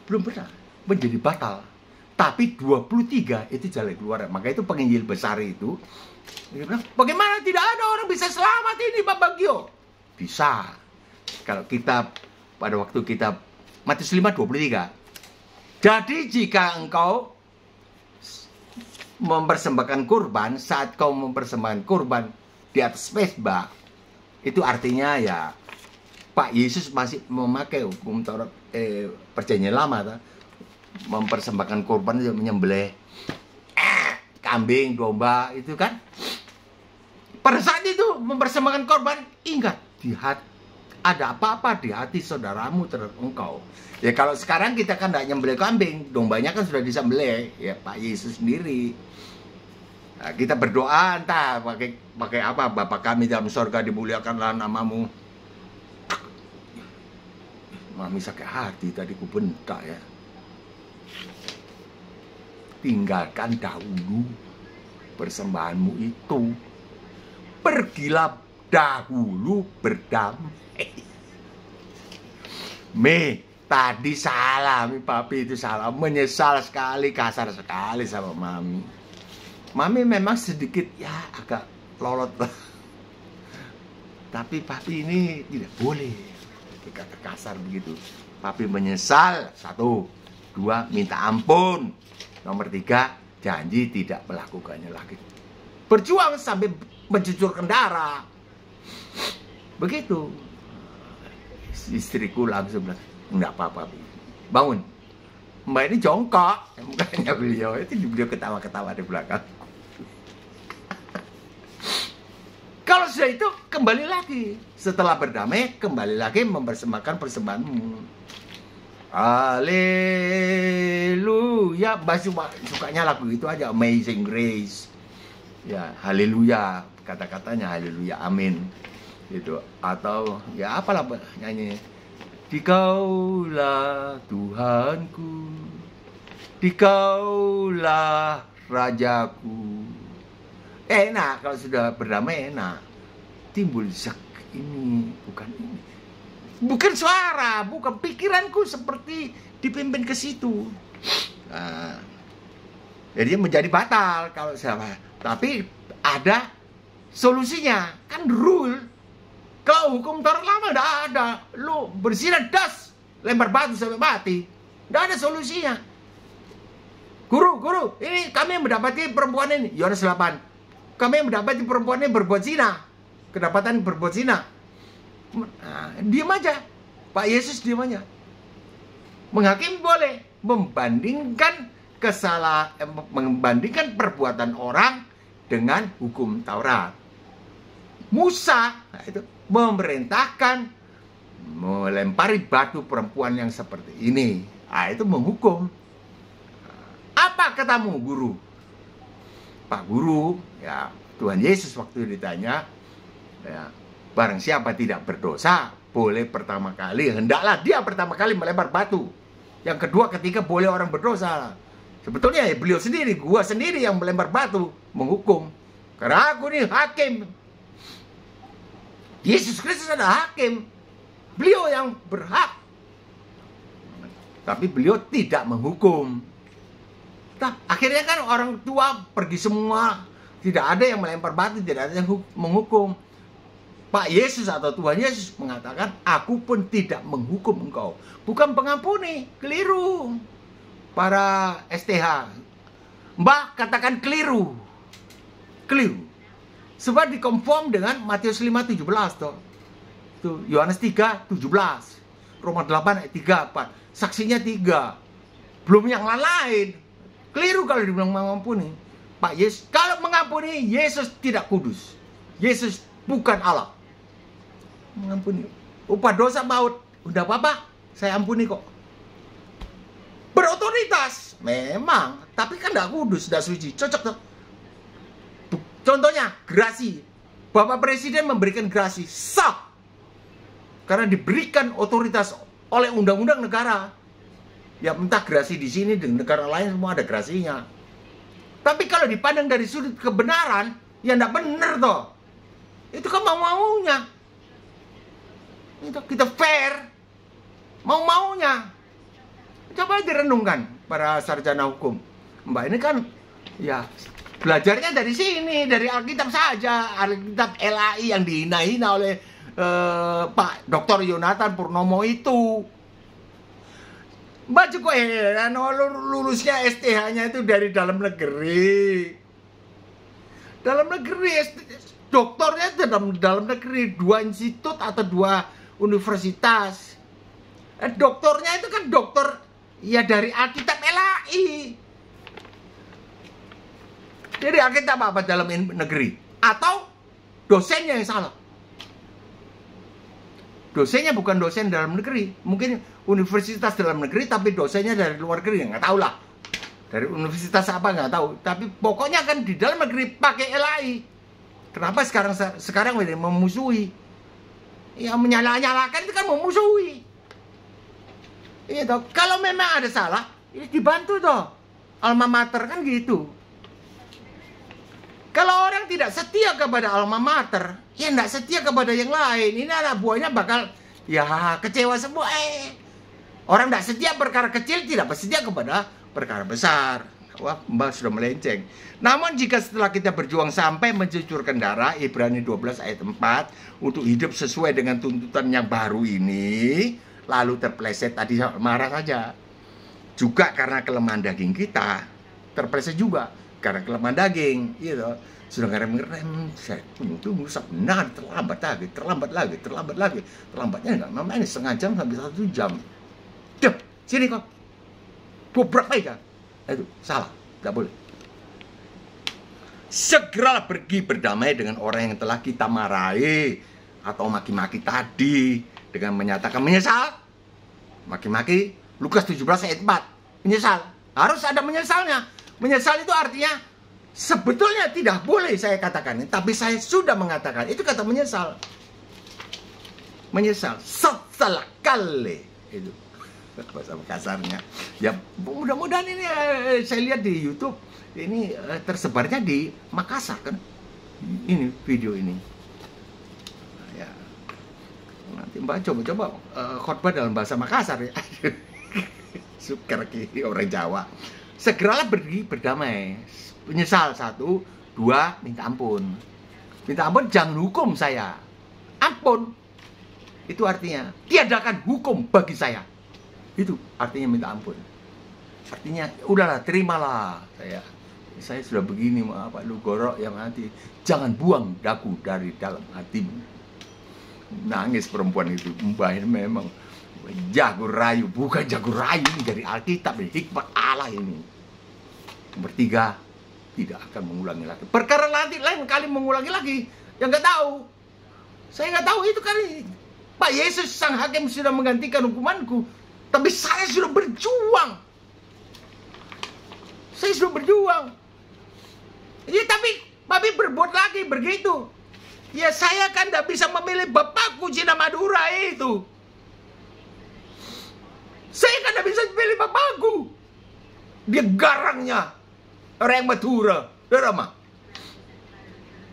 A: Belum pernah. Menjadi batal. Tapi 23 itu jalan keluar. Maka itu penginjil besar itu. Dia bilang, bagaimana tidak ada orang bisa selamat ini Pak Bagio? Bisa. Kalau kita pada waktu kita Matius 5:23. Jadi jika engkau mempersembahkan kurban, saat kau mempersembahkan kurban di atas mezbah, itu artinya ya Pak Yesus masih memakai hukum Taurat perjanjian lama, mempersembahkan kurban itu menyembelih kambing, domba, itu kan. Pada saat itu mempersembahkan korban, ingat di hati ada apa-apa di hati saudaramu terhadap engkau. Ya kalau sekarang kita kan tidak nyembelih kambing, dombanya kan sudah disembelih, ya Pak Yesus sendiri. Nah, kita berdoa entah pakai apa, Bapa kami dalam surga dimuliakanlah namamu. Mami sakit hati tadi ku bentak ya. Tinggalkan dahulu persembahanmu itu. Pergilah dahulu berdamai. Tadi salah, papi itu salah. Menyesal sekali, kasar sekali sama mami. Mami memang sedikit ya agak lolot lah. Tapi papi ini tidak boleh kata kasar begitu. Papi menyesal. 1, 2, minta ampun. Nomor 3, janji tidak melakukannya lagi. Berjuang sampai mencucurkan darah. Begitu. Istriku langsung bilang, enggak apa-apa, bangun. Mbak ini jongkok, mukanya beliau itu beliau ketawa-ketawa di belakang. Kalau sudah itu kembali lagi, setelah berdamai kembali lagi mempersembahkan persembahanmu. Haleluya, sukanya lagu itu aja, Amazing Grace. Ya, haleluya, kata-katanya haleluya, amin. Gitu. Atau ya apalah nyanyi. Dikaulah Tuhanku, Dikaulah Rajaku. Enak kalau sudah berdamai, enak. Timbul zak ini, bukan ini. Bukan suara, bukan pikiranku seperti dipimpin ke situ. Nah, jadi menjadi batal kalau salah. Tapi ada solusinya, kan rule. Kalau hukum Taurat lama tidak ada. Lu berzina das, lempar batu sampai mati. Tidak ada solusinya. Guru, ini kami mendapati perempuan ini. Yohanes 8. Kami mendapati perempuan ini berbuat zina. Kedapatan berbuat zina. Nah, diam aja. Pak Yesus diam aja. Menghakimi boleh. Membandingkan perbuatan orang dengan hukum Taurat. Musa, nah itu memerintahkan melempari batu perempuan yang seperti ini. Nah, itu menghukum. Apa katamu, guru? Pak Guru, ya Tuhan Yesus waktu ditanya, ya, barang siapa tidak berdosa, boleh pertama kali, hendaklah dia pertama kali melempar batu. Yang kedua, ketika boleh orang berdosa. Sebetulnya ya beliau sendiri, gua sendiri yang melempar batu, menghukum. Karena aku nih hakim. Yesus Kristus adalah hakim. Beliau yang berhak. Tapi beliau tidak menghukum. Nah, akhirnya kan orang tua pergi semua. Tidak ada yang melempar batu, tidak ada yang menghukum. Pak Yesus atau Tuhan Yesus mengatakan, aku pun tidak menghukum engkau. Bukan pengampuni, keliru. Para STH, Mbah katakan keliru. Keliru. Sebab dikonform dengan Matius 5:17 toh. Itu Yohanes 3:17. Roma 8 ayat 3, 4. Saksinya 3. Belum yang lain. Keliru kalau dibilang mengampuni. Pak Yesus, kalau mengampuni, Yesus tidak kudus. Yesus bukan Allah. Mengampuni. Upah dosa maut. Udah apa-apa, saya ampuni kok. Berotoritas. Memang. Tapi kan tidak kudus, tidak suci. Cocok tuh. Contohnya, gerasi. Bapak Presiden memberikan gerasi. Sah. Karena diberikan otoritas oleh undang-undang negara. Ya entah gerasi di sini, di negara lain semua ada gerasinya. Tapi kalau dipandang dari sudut kebenaran, ya enggak benar toh. Itu kan mau-maunya. Itu kita fair. Mau-maunya. Coba direnungkan para sarjana hukum. Mbak ini kan ya belajarnya dari sini, dari Alkitab saja. Alkitab LAI yang dihina-hina oleh Pak Dr. Yonatan Purnomo itu. Mbak juga heran, lulusnya STH-nya itu dari dalam negeri. Dalam negeri, doktornya itu dalam negeri, 2 institut atau 2 universitas. Doktornya itu kan doktor ya dari Alkitab LAI. Jadi Alkitab apa dalam negeri? Atau dosennya yang salah? Dosennya bukan dosen dalam negeri, mungkin universitas dalam negeri tapi dosennya dari luar negeri, nggak tahu lah. Dari universitas apa nggak tahu. Tapi pokoknya kan di dalam negeri pakai LAI. Kenapa sekarang memusuhi? Ya menyala-nyalakan itu kan memusuhi. Itu kalau memang ada salah, ya dibantu toh. Alma mater kan gitu. Kalau orang tidak setia kepada alma mater, ya tidak setia kepada yang lain. Ini anak buahnya bakal ya kecewa semua. Orang tidak setia perkara kecil, tidak bersedia kepada perkara besar. Wah, Mbak sudah melenceng. Namun jika setelah kita berjuang sampai mencucurkan darah, Ibrani 12 ayat 4, untuk hidup sesuai dengan tuntutan yang baru ini, lalu terpleset tadi marah saja. Juga karena kelemahan daging kita, terpleset juga. Karena kelemahan daging, gitu. Sudah ngerem-ngerem, saya tunggu benar, terlambat lagi. Terlambatnya nggak main setengah jam sampai 1 jam. Duh, sini kok. Gobrak aja. Itu salah, nggak boleh. Segeralah pergi berdamai dengan orang yang telah kita marahi atau maki-maki tadi dengan menyatakan menyesal. Maki-maki Lukas 17 ayat 4. Menyesal. Harus ada menyesalnya. Menyesal itu artinya sebetulnya tidak boleh saya katakan, tapi saya sudah mengatakan. Itu kata menyesal. Menyesal setelah kali itu bahasa kasarnya. Ya mudah-mudahan ini saya lihat di YouTube ini tersebarnya di Makassar kan. Ini video ini. Ya. Nanti Mbak coba khotbah dalam bahasa Makassar ya. Sukar kiri orang Jawa. Segeralah pergi berdamai. Menyesal 1, 2, minta ampun. Minta ampun, jangan hukum saya. Ampun. Itu artinya tiadakan hukum bagi saya. Itu artinya minta ampun. Artinya udahlah, terimalah saya sudah begini, Pak lu gorok yang hati. Jangan buang daku dari dalam hatimu. Nangis perempuan itu. Mbak ini memang jago rayu, bukan jago rayu, ini dari Alkitab, dari hikmat Allah ini. Nomor 3, tidak akan mengulangi lagi. Perkara lain kali mengulangi lagi, yang nggak tahu. Saya nggak tahu itu kali. Pak Yesus sang hakim sudah menggantikan hukumanku. Tapi saya sudah berjuang. Saya sudah berjuang. Ya tapi Papi berbuat lagi begitu. Ya saya kan tidak bisa memilih bapakku Cina Madura itu. Saya kan tidak bisa memilih bapakku. Dia garangnya orang Madura. Rama.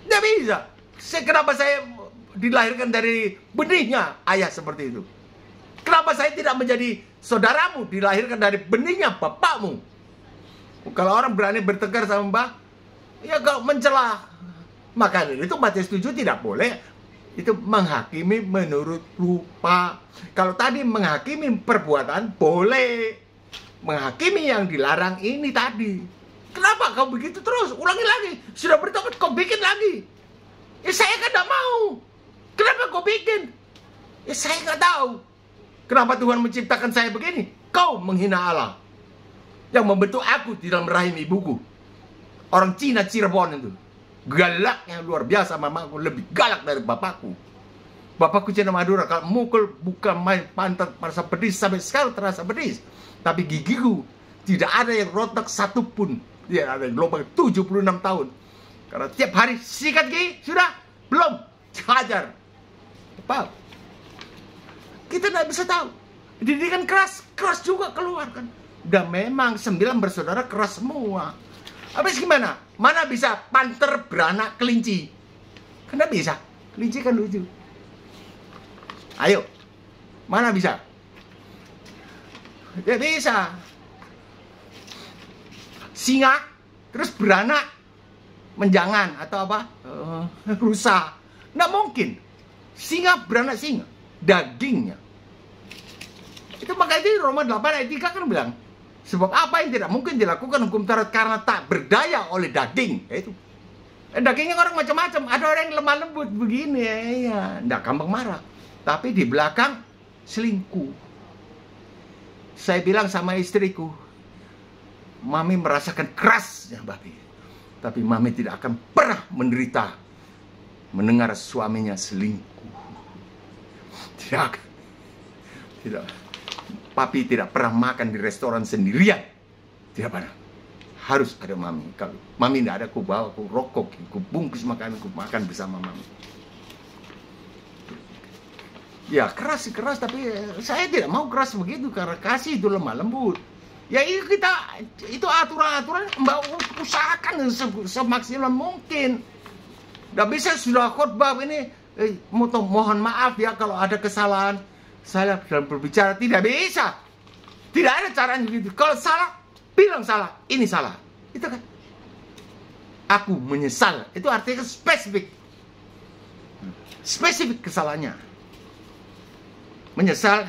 A: Tidak bisa. Kenapa saya dilahirkan dari benihnya ayah seperti itu? Kenapa saya tidak menjadi saudaramu, dilahirkan dari benihnya bapakmu? Kalau orang berani bertengkar sama Mbah, ya kalau mencela, maka itu Matius 7 tidak boleh. Itu menghakimi menurut rupa. Kalau tadi menghakimi perbuatan, boleh. Menghakimi yang dilarang ini tadi. Kenapa kau begitu terus? Ulangi lagi. Sudah bertobat kau bikin lagi. Ya saya kan tidak mau. Kenapa kau bikin? Ya saya nggak tahu. Kenapa Tuhan menciptakan saya begini? Kau menghina Allah yang membentuk aku di dalam rahim ibuku. Orang Cina Cirebon itu galaknya luar biasa. Mamaku lebih galak dari bapakku. Bapakku Cina Madura kalau mukul bukan main pantat merasa pedis. Sampai sekarang terasa pedis. Tapi gigiku tidak ada yang rontok satupun. Dia ada yang gelombang 76 tahun. Karena tiap hari sikat gigi sudah belum hajar. Apa? Kita tidak bisa tahu. Didikan keras juga keluar kan. Dan memang 9 bersaudara keras semua. Habis gimana? Mana bisa panter beranak kelinci? Kan bisa. Kelinci kan lucu. Ayo. Mana bisa? Tidak bisa. Singa terus beranak menjangan atau apa? Rusa. Nggak mungkin. Singa beranak singa. Dagingnya. Itu makanya Roma 8 ayat 3 kan bilang, sebab apa yang tidak mungkin dilakukan hukum Taurat karena tak berdaya oleh daging. Itu. Dagingnya orang macam-macam. Ada orang yang lemah lembut begini ya, nggak gampang marah. Tapi di belakang selingkuh. Saya bilang sama istriku, Mami merasakan kerasnya Babi. Tapi Mami tidak akan pernah menderita mendengar suaminya selingkuh. Tidak. Papi tidak pernah makan di restoran sendirian. Tidak pernah. Harus ada Mami. Kalau Mami tidak ada, aku bawa, aku rokok, aku bungkus makanan, aku makan bersama Mami. Ya keras tapi saya tidak mau keras begitu karena kasih itu lemah lembut. Ya itu itu aturan-aturan Mbak usahakan semaksimal mungkin. Tidak bisa sudah khotbah ini mohon maaf ya kalau ada kesalahan saya dalam berbicara. Tidak bisa. Tidak ada caranya begitu. Kalau salah, bilang salah. Ini salah. Itu kan. Aku menyesal. Itu artinya spesifik. Spesifik kesalahannya. Menyesal.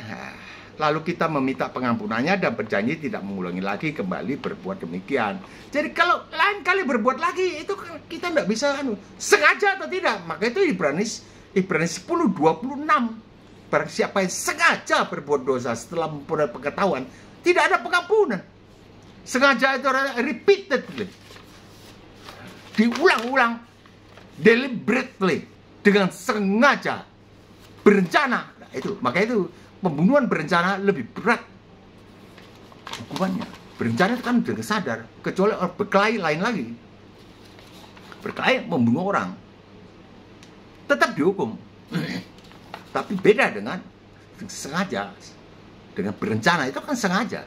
A: Lalu kita meminta pengampunannya dan berjanji tidak mengulangi lagi kembali berbuat demikian. Jadi kalau lain kali berbuat lagi, itu kita tidak bisa sengaja atau tidak. Maka itu Ibrani 10:26. Barang siapa yang sengaja berbuat dosa setelah memperoleh pengetahuan, tidak ada pengampunan. Sengaja itu repeatedly, diulang-ulang, deliberately, dengan sengaja, berencana. Nah, itu, maka itu pembunuhan berencana lebih berat hukumannya. Berencana itu kan dengan sadar, kecuali berkelahi lain lagi. Berkelahi membunuh orang, tetap dihukum. Tapi beda dengan sengaja, dengan berencana, itu kan sengaja.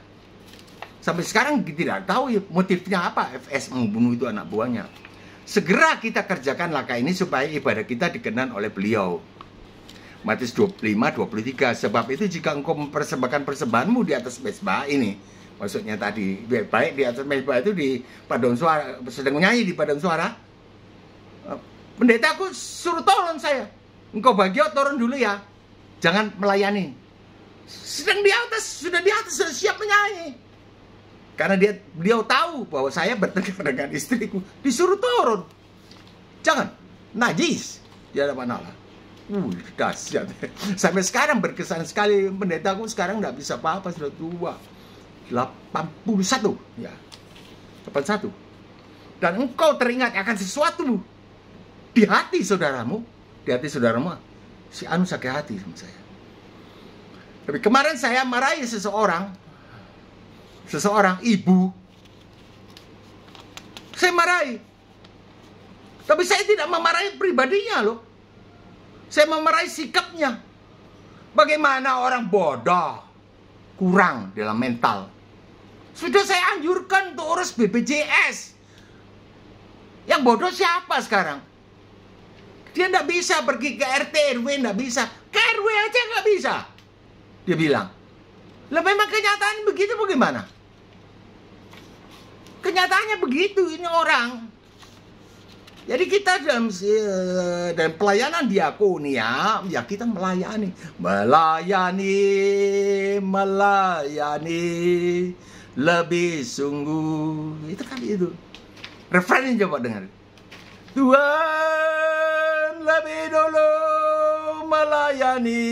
A: Sampai sekarang tidak tahu ya, motifnya apa FS membunuh itu anak buahnya. Segera kita kerjakan langkah ini supaya ibadah kita dikenan oleh beliau. Matius 25:23. Sebab itu jika engkau mempersembahkan persembahanmu di atas mezbah ini, maksudnya tadi baik di atas mezbah itu di paduan suara, sedang menyanyi di paduan suara, pendetaku suruh tolong saya. Engkau Bagio turun dulu ya. Jangan melayani. Sedang di atas, sudah siap menyanyi. Karena beliau tahu bahwa saya bertengkar dengan istriku. Disuruh turun. Jangan. Najis di hadapan Allah. Dahsyat. Sampai sekarang berkesan sekali. Pendetaku sekarang nggak bisa apa-apa, sudah tua. 81. Ya. 81. Dan engkau teringat akan sesuatu di hati saudaramu. Di hati saudaramu, si Anu sakit hati sama saya. Tapi kemarin saya marahi seseorang ibu. Saya marahi. Tapi saya tidak memarahi pribadinya loh. Saya memarahi sikapnya. Bagaimana orang bodoh, kurang dalam mental. Sudah saya anjurkan untuk urus BPJS. Yang bodoh siapa sekarang? Dia tidak bisa pergi ke RT, RW, tidak bisa. Ke RW aja nggak bisa. Dia bilang. Lah memang kenyataan begitu bagaimana? Kenyataannya begitu ini orang. Jadi kita dalam pelayanan diakonia, ya kita melayani. Melayani, lebih sungguh. Itu kan itu. Refrainnya coba dengar. Tuhan lebih dulu melayani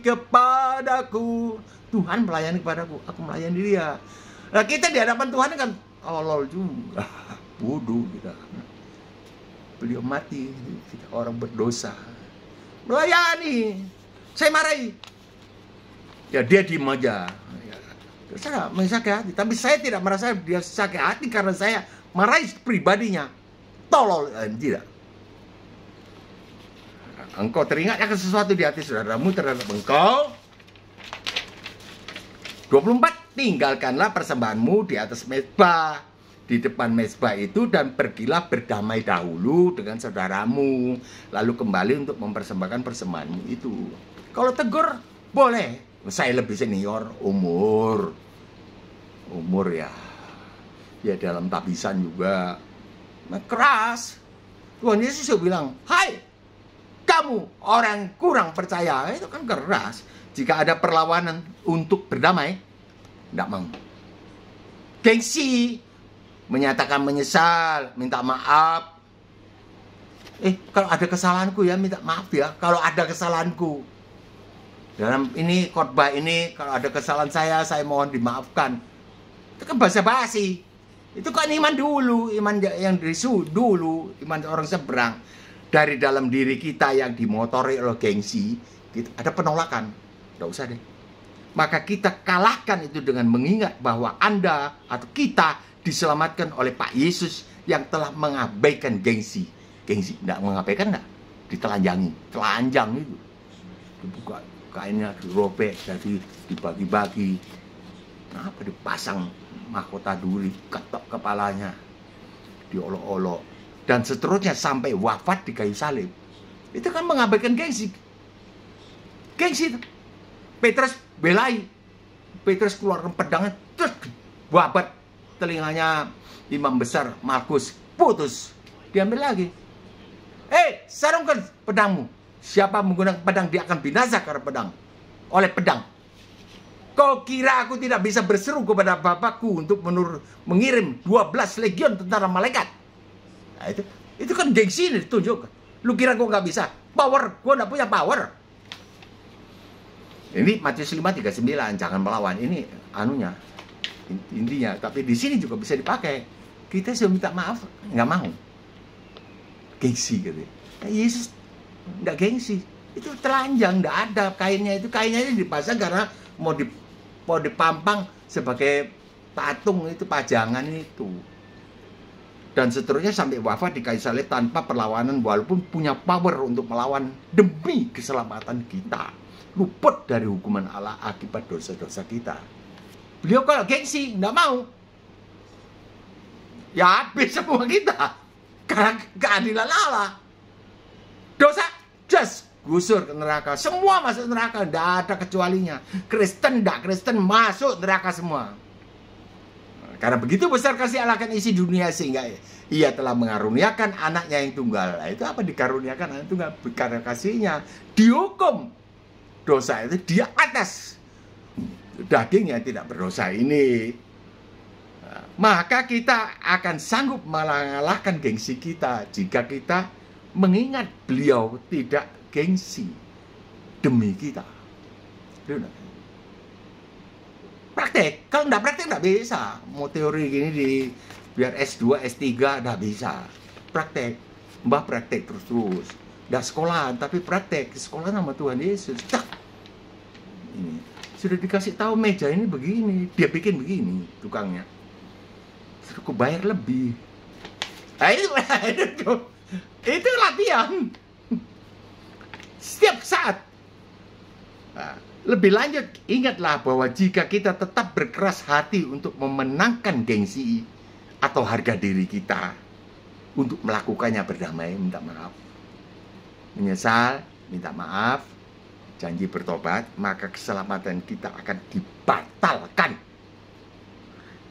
A: kepadaku. Tuhan melayani kepadaku, aku melayani dia. Nah kita di hadapan Tuhan kan tolol juga, bodoh kita. Beliau mati, kita orang berdosa. Melayani, saya marahi. Ya dia diem aja. Saya sakit hati, tapi saya tidak merasa dia sakit hati karena saya marahi pribadinya. Tolol, tidak. Engkau teringat akan sesuatu di hati saudaramu terhadap engkau. 24. Tinggalkanlah persembahanmu di atas mezbah, di depan mezbah itu, dan pergilah berdamai dahulu dengan saudaramu, lalu kembali untuk mempersembahkan persembahanmu itu. Kalau tegur boleh. Saya lebih senior umur ya dalam tabisan juga. Nah, keras. Tuhan Yesus bilang, hai kamu orang kurang percaya. Itu kan keras. Jika ada perlawanan untuk berdamai, tidak mau. Gengsi, menyatakan menyesal, minta maaf. Kalau ada kesalahanku ya minta maaf ya. Kalau ada kesalahanku dalam ini khotbah ini, kalau ada kesalahan saya mohon dimaafkan. Itu kan basa-basi. Itu kan iman dulu, iman yang dulu, iman orang seberang. Dari dalam diri kita yang dimotori oleh gengsi, ada penolakan. Tidak usah deh. Maka kita kalahkan itu dengan mengingat bahwa Anda atau kita diselamatkan oleh Pak Yesus yang telah mengabaikan gengsi. Gengsi, tidak mengabaikan, tidak. Ditelanjangi, telanjang itu. Dibuka kainnya, dirobek, jadi dibagi-bagi. Kenapa dipasang mahkota duri, ketok kepalanya, diolok-olok, dan seterusnya sampai wafat di kayu salib. Itu kan mengabaikan gengsi. Gengsi itu. Petrus belai. Petrus keluarkan pedangnya, terus wabat telinganya imam besar Markus, putus. Diambil lagi. Sarungkan pedangmu. Siapa menggunakan pedang, dia akan binasa karena pedang. Oleh pedang. Kau kira aku tidak bisa berseru kepada Bapakku untuk mengirim 12 legion tentara malaikat? Nah, itu kan gengsi ini ditunjukkan. Lu kira gua nggak bisa? Power, gua nggak punya power. Ini Matius 5:39, jangan melawan. Ini anunya, intinya. Tapi di sini juga bisa dipakai. Kita sudah minta maaf, nggak mau. Gengsi gitu. Nah, Yesus nggak gengsi. Itu telanjang, nggak ada kainnya. Itu kainnya dipasang karena mau dipampang sebagai patung, itu pajangan itu. Dan seterusnya sampai wafat di kayu salib tanpa perlawanan, walaupun punya power untuk melawan demi keselamatan kita. Luput dari hukuman Allah akibat dosa-dosa kita. Beliau kalau gengsi, nggak mau. Ya habis semua kita. Karena keadilan Allah. Dosa, just gusur ke neraka. Semua masuk neraka, tidak ada kecualinya. Kristen, tidak Kristen, masuk neraka semua. Karena begitu besar kasih Allah akan isi dunia, sehingga ia telah mengaruniakan anaknya yang tunggal. Nah, itu apa dikaruniakan anak tunggal? Karena kasihnya dihukum dosa itu di atas daging yang tidak berdosa ini. Maka kita akan sanggup mengalahkan gengsi kita jika kita mengingat beliau tidak gengsi demi kita. Praktek, kalau nggak praktek nggak bisa. Mau teori gini biar S2, S3 nggak bisa. Praktek, mbah praktek terus. Nggak sekolah, tapi praktek. Sekolah nama Tuhan Yesus. Ini Sudah dikasih tahu meja ini begini, dia bikin begini tukangnya. Suruh aku bayar lebih. Nah, itu latihan setiap saat. Nah, lebih lanjut, ingatlah bahwa jika kita tetap berkeras hati untuk memenangkan gengsi atau harga diri kita, untuk melakukannya berdamai, minta maaf, menyesal, minta maaf, janji bertobat, maka keselamatan kita akan dibatalkan.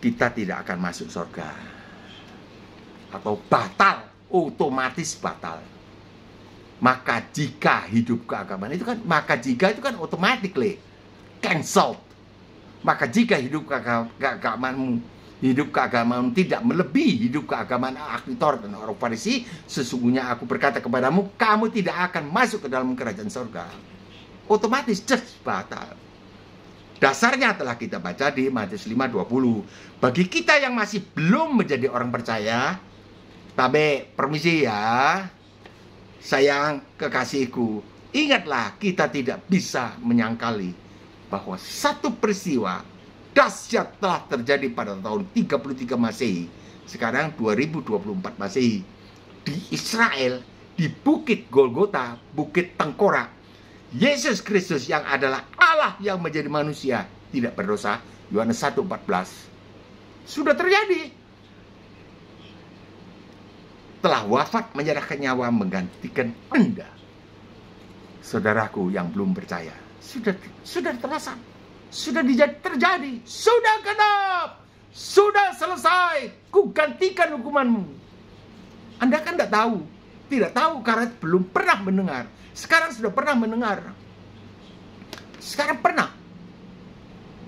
A: Kita tidak akan masuk surga. Atau batal, otomatis batal. Maka jika hidup keagamaan itu kan, maka jika itu kan automatically cancelled. Maka jika hidup keagamaanmu tidak melebihi hidup keagamaan Akritor dan orang Farisi, sesungguhnya aku berkata kepadamu, kamu tidak akan masuk ke dalam kerajaan surga. Otomatis just batal. Dasarnya telah kita baca di Matius 5:20. Bagi kita yang masih belum menjadi orang percaya, tapi permisi ya, sayang kekasihku, ingatlah kita tidak bisa menyangkali bahwa satu peristiwa dahsyat telah terjadi pada tahun 33 Masehi, sekarang 2024 Masehi, di Israel, di Bukit Golgota, Bukit Tengkorak. Yesus Kristus yang adalah Allah yang menjadi manusia, tidak berdosa, Yohanes 1:14, sudah terjadi. Telah wafat menyerahkan nyawa menggantikan Anda. Saudaraku yang belum percaya, sudah terasa, sudah terjadi, sudah genap, sudah selesai, ku gantikan hukumanmu. Anda kan tidak tahu karena belum pernah mendengar. Sekarang sudah pernah mendengar. Sekarang pernah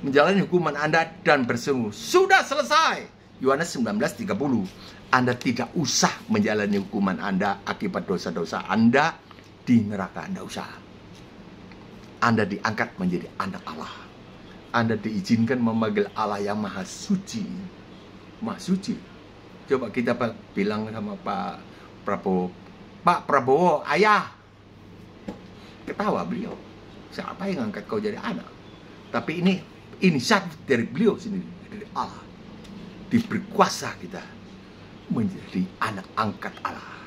A: menjalani hukuman Anda dan berseru, sudah selesai. Yohanes 19:30. Anda tidak usah menjalani hukuman Anda akibat dosa-dosa Anda di neraka. Anda usah. Anda diangkat menjadi anak Allah. Anda diizinkan memanggil Allah yang Maha Suci. Maha Suci. Coba kita bilang sama Pak Prabowo, Pak Prabowo, ayah. Ketawa beliau. Siapa yang angkat kau jadi anak? Tapi ini inisiatif dari beliau sendiri, dari Allah. Diberi kuasa kita menjadi anak angkat Allah.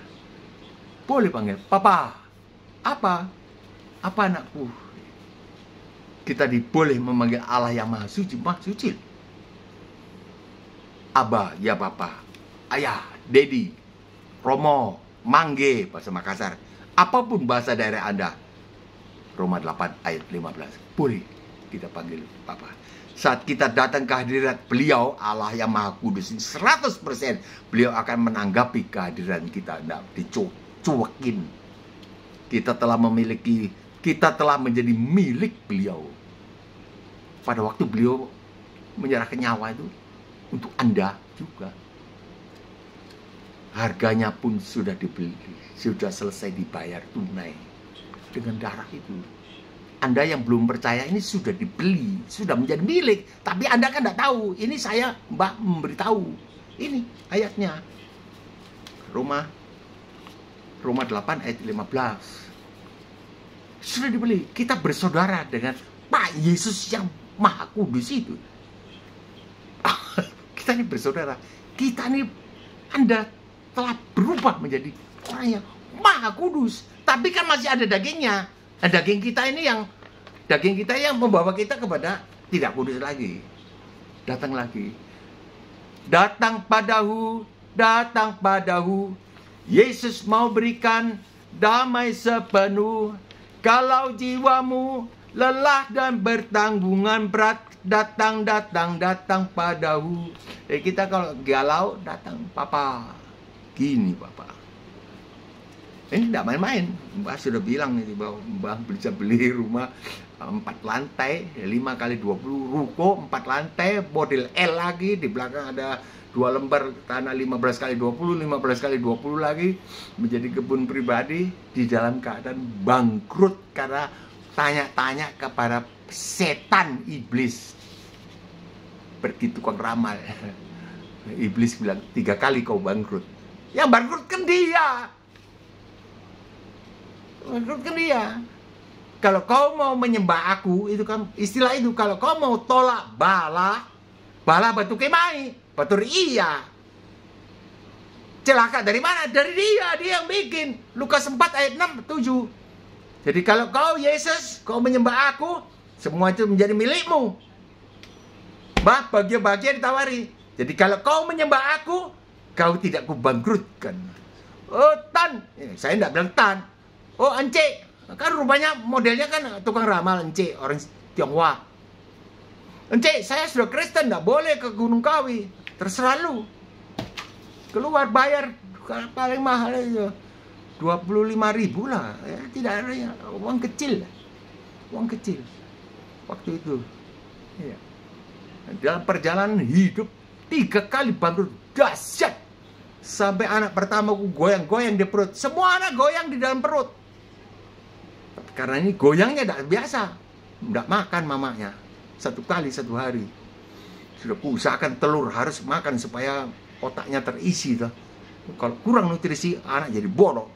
A: Boleh panggil Papa. Apa anakku? Kita boleh memanggil Allah yang Maha Suci, Maha Suci. Aba, ya Papa. Ayah, Dedi, Romo, Mangge, bahasa Makassar. Apapun bahasa daerah Anda. Roma 8 ayat 15. Boleh kita panggil Papa. Saat kita datang ke hadirat beliau, Allah yang Maha Kudus, 100% beliau akan menanggapi kehadiran kita. Tidak dicuekin. Kita telah menjadi milik beliau. Pada waktu beliau menyerahkan nyawa itu untuk Anda juga. Harganya pun sudah dibeli, sudah selesai dibayar tunai dengan darah itu. Anda yang belum percaya ini sudah dibeli, sudah menjadi milik, tapi Anda kan tidak tahu. Ini saya Mbak memberitahu. Ini ayatnya. Roma 8 ayat 15. Sudah dibeli. Kita bersaudara dengan Pak Yesus yang Maha Kudus itu. Kita ini bersaudara. Kita ini, Anda telah berubah menjadi orang yang Maha Kudus. Tapi kan masih ada dagingnya. Nah, daging kita yang membawa kita kepada tidak kudus lagi. Datang lagi. Datang padahu. Yesus mau berikan damai sepenuh. Kalau jiwamu lelah dan bertanggungan berat, datang padahu. Kita kalau galau, datang Papa. Gini Papa. Ini tidak main-main. Mbak sudah bilang nih bahwa Mbak bisa beli rumah 4 lantai, 5x20, ruko 4 lantai, model L lagi, di belakang ada 2 lembar tanah 15x20, 15x20 lagi, menjadi kebun pribadi, di dalam keadaan bangkrut karena tanya-tanya kepada setan iblis. Pergi tukang ramal. Iblis bilang 3 kali kau bangkrut. Yang bangkrut kan dia. Kalau kau mau menyembah aku, itu kan istilah itu. Kalau kau mau tolak bala batu kemai, batur iya. Celaka dari mana? Dari dia yang bikin. Lukas 4 ayat 6, 7. Jadi kalau kau Yesus, kau menyembah aku, semua itu menjadi milikmu. Bahagia ditawari. Jadi kalau kau menyembah aku, kau tidak kubangkrutkan. Oh Tan, saya tidak bilang Tan. Oh Ence, kan rupanya modelnya kan tukang ramal Ence, orang Tionghoa. Ence, saya sudah Kristen, tidak boleh ke Gunung Kawi. Terserah lu. Keluar bayar paling mahal itu 25.000 lah. Ya, tidak ada ya, uang kecil. Uang kecil. Waktu itu. Ya. Dalam perjalanan hidup 3 kali bangkrut dahsyat. Sampai anak pertamaku goyang-goyang di perut. Semua anak goyang di dalam perut. Karena ini goyangnya tidak biasa. Tidak makan mamanya. 1 kali 1 hari. Sudah kuusahakan telur harus makan supaya otaknya terisi tuh. Kalau kurang nutrisi anak jadi bodoh.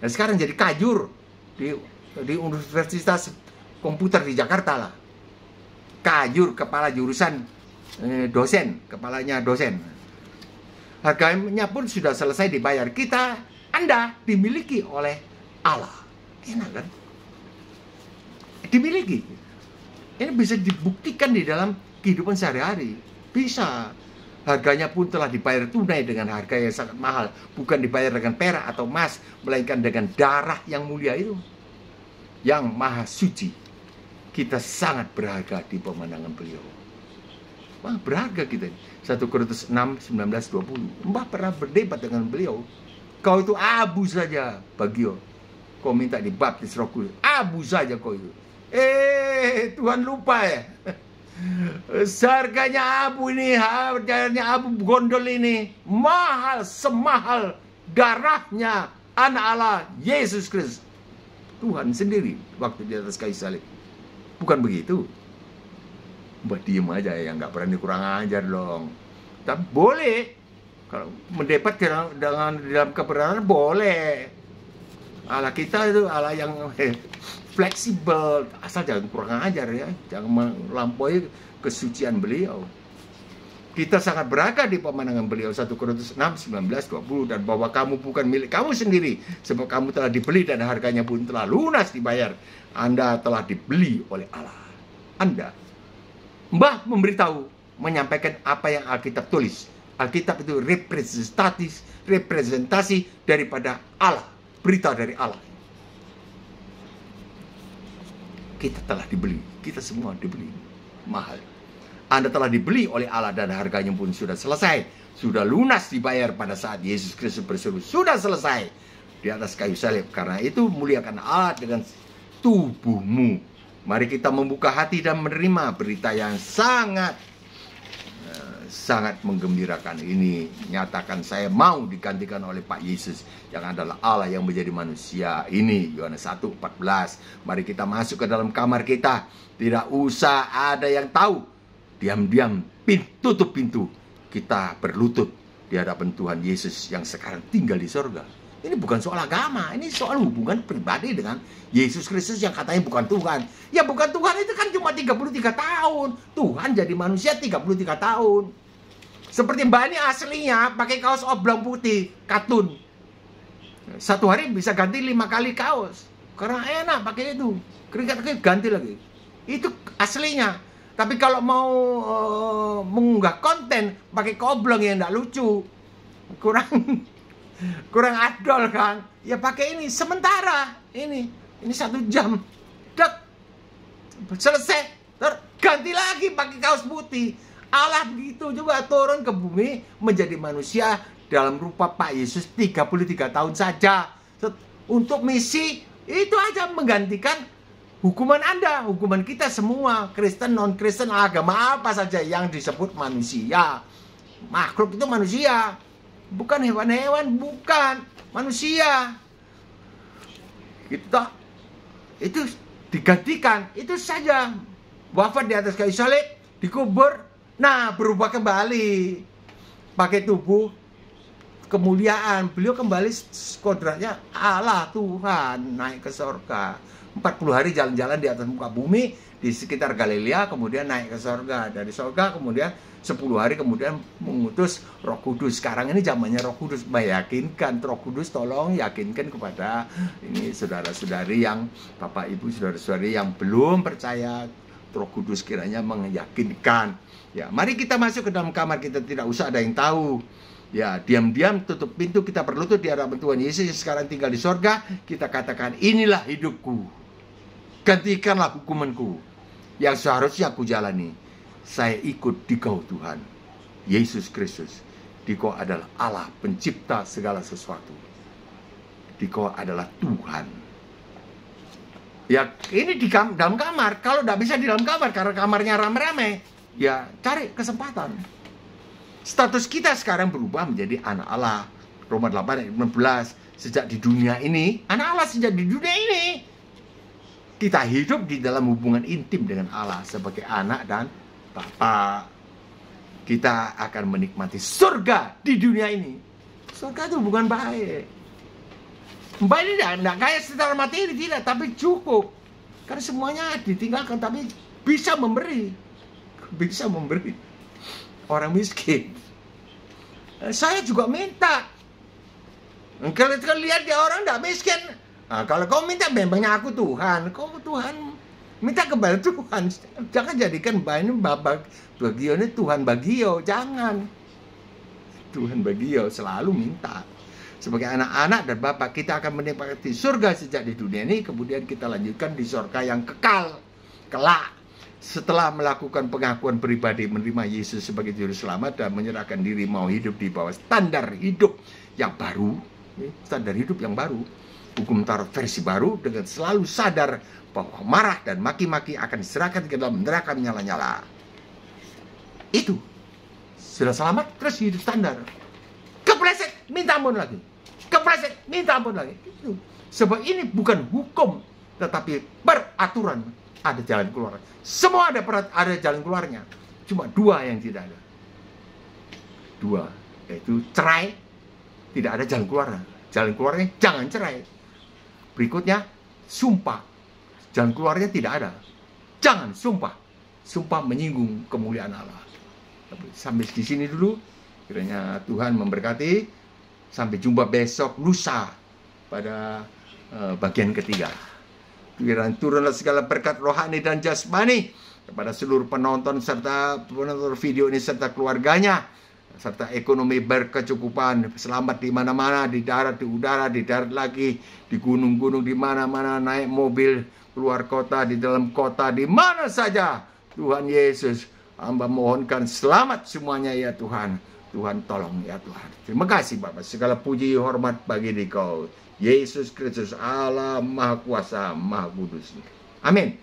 A: Dan sekarang jadi kajur di Universitas Komputer di Jakarta lah. Kajur, kepala jurusan dosen, kepalanya dosen. Harganya pun sudah selesai dibayar. Anda dimiliki oleh Allah. Enak kan? Dimiliki. Ini bisa dibuktikan di dalam kehidupan sehari-hari. Bisa. Harganya pun telah dibayar tunai dengan harga yang sangat mahal. Bukan dibayar dengan perak atau emas, melainkan dengan darah yang mulia itu. Yang maha suci. Kita sangat berharga di pemandangan beliau. Wah, berharga kita. 1 Korintus 6, 19, 20. Mbah pernah berdebat dengan beliau. Kau itu abu saja, Bagio. Kau minta dibaptis Roh Kudus. Abu saja kau itu. Tuhan lupa ya. Harganya abu ini, harganya abu gondol ini mahal, semahal darahnya anak Allah Yesus Kristus. Tuhan sendiri waktu di atas kayu salib. Bukan begitu. Mbak diem aja ya, nggak berani kurang ajar dong. Tapi boleh. Kalau mendebat dengan dalam kebenaran boleh. Allah kita itu Allah yang fleksibel, asal jangan kurang ajar ya, jangan melampaui kesucian beliau. Kita sangat berharga di pemandangan beliau. 1 Korintus 6, 19, 20. Dan bahwa kamu bukan milik kamu sendiri, sebab kamu telah dibeli dan harganya pun telah lunas dibayar. Anda telah dibeli oleh Allah. Anda. Mbah memberitahu, menyampaikan apa yang Alkitab tulis. Alkitab itu representasi daripada Allah, berita dari Allah. Kita telah dibeli, kita semua dibeli mahal. Anda telah dibeli oleh Allah dan harganya pun sudah selesai, sudah lunas dibayar pada saat Yesus Kristus berseru, sudah selesai di atas kayu salib. Karena itu muliakan Allah dengan tubuhmu. Mari kita membuka hati dan menerima berita yang sangat menggembirakan ini. Nyatakan saya mau digantikan oleh Pak Yesus yang adalah Allah yang menjadi manusia ini. Yohanes 1:14. Mari kita masuk ke dalam kamar kita. Tidak usah ada yang tahu. Diam-diam tutup pintu. Kita berlutut di hadapan Tuhan Yesus yang sekarang tinggal di sorga. Ini bukan soal agama, ini soal hubungan pribadi dengan Yesus Kristus yang katanya bukan Tuhan. Ya bukan Tuhan itu kan cuma 33 tahun. Tuhan jadi manusia 33 tahun. Seperti Mbak ini aslinya pakai kaos oblong putih, katun. 1 hari bisa ganti 5 kali kaos. Karena enak pakai itu. Keringat ganti lagi. Itu aslinya. Tapi kalau mau mengunggah konten pakai oblong yang enggak lucu. Kurang adol kan. Ya pakai ini sementara. Ini 1 jam. Dek. Selesai. Ganti lagi pakai kaos putih. Allah begitu juga turun ke bumi menjadi manusia dalam rupa Pak Yesus 33 tahun saja. Untuk misi itu aja menggantikan hukuman Anda, hukuman kita semua, Kristen, non-Kristen, agama apa saja yang disebut manusia. Makhluk itu manusia. Bukan hewan-hewan, bukan manusia. Kita itu digantikan, itu saja. Wafat di atas kayu salib, dikubur. Nah, berubah kembali. Pakai tubuh kemuliaan. Beliau kembali kodratnya Allah Tuhan. Naik ke surga. 40 hari jalan-jalan di atas muka bumi, di sekitar Galilea, kemudian naik ke sorga. Dari sorga kemudian 10 hari kemudian mengutus Roh Kudus. Sekarang ini zamannya Roh Kudus. Meyakinkan, Roh Kudus tolong yakinkan kepada ini saudara-saudari yang, Bapak Ibu, saudara-saudari yang belum percaya. Roh Kudus kiranya meyakinkan. Ya, mari kita masuk ke dalam kamar, kita tidak usah ada yang tahu. Ya, diam-diam tutup pintu, kita berlutut di hadapan Tuhan Yesus yang sekarang tinggal di sorga. Kita katakan, inilah hidupku, gantikanlah hukumanku yang seharusnya aku jalani. Saya ikut Dikau Tuhan Yesus Kristus. Dikau adalah Allah pencipta segala sesuatu. Dikau adalah Tuhan. Ya, ini di dalam kamar. Kalau tidak bisa di dalam kamar karena kamarnya rame-rame, ya cari kesempatan. Status kita sekarang berubah menjadi anak Allah. Roma 8 ayat 16. Sejak di dunia ini, anak Allah sejak di dunia ini, kita hidup di dalam hubungan intim dengan Allah sebagai anak dan Bapa. Kita akan menikmati surga di dunia ini. Surga itu hubungan baik. Baik ini tidak kayak secara materi, tidak, tapi cukup. Karena semuanya ditinggalkan, tapi bisa memberi. Bisa memberi. Orang miskin. Saya juga minta. Kalau lihat dia orang tidak miskin. Nah, kalau kau minta memangnya aku Tuhan. Kau Tuhan. Minta kepada Tuhan. Jangan jadikan ini bagio ini Tuhan bagio. Jangan. Tuhan bagio selalu minta. Sebagai anak-anak dan Bapak, kita akan menikmati surga sejak di dunia ini. Kemudian kita lanjutkan di surga yang kekal. Kelak. Setelah melakukan pengakuan pribadi, menerima Yesus sebagai juru selamat dan menyerahkan diri mau hidup di bawah standar hidup yang baru, standar hidup yang baru, hukum Taurat versi baru, dengan selalu sadar bahwa marah dan maki-maki akan diserahkan ke dalam neraka menyala-nyala. Itu sudah selamat, terus hidup standar. Kepleset, minta ampun lagi. Kepleset, minta ampun lagi. Itu. Sebab ini bukan hukum, tetapi peraturan. Ada jalan keluar. Semua ada jalan keluarnya. Cuma dua yang tidak ada. Dua, yaitu cerai. Tidak ada jalan keluarnya. Jalan keluarnya jangan cerai. Berikutnya, sumpah. Jalan keluarnya tidak ada. Jangan sumpah. Sumpah menyinggung kemuliaan Allah. Sampai di sini dulu. Kiranya Tuhan memberkati. Sampai jumpa besok lusa pada bagian ketiga. Kiranya turunlah segala berkat rohani dan jasmani kepada seluruh penonton serta penonton video ini serta keluarganya, serta ekonomi berkecukupan, selamat di mana-mana, di darat, di udara, di darat lagi, di gunung-gunung, di mana-mana, naik mobil, keluar kota, di dalam kota, di mana saja. Tuhan Yesus, hamba mohonkan selamat semuanya ya Tuhan. Tuhan tolong ya Tuhan. Terima kasih Bapak, segala puji hormat bagi Dikau Yesus Kristus, Allah Maha Kuasa, Maha Kudus. Amin.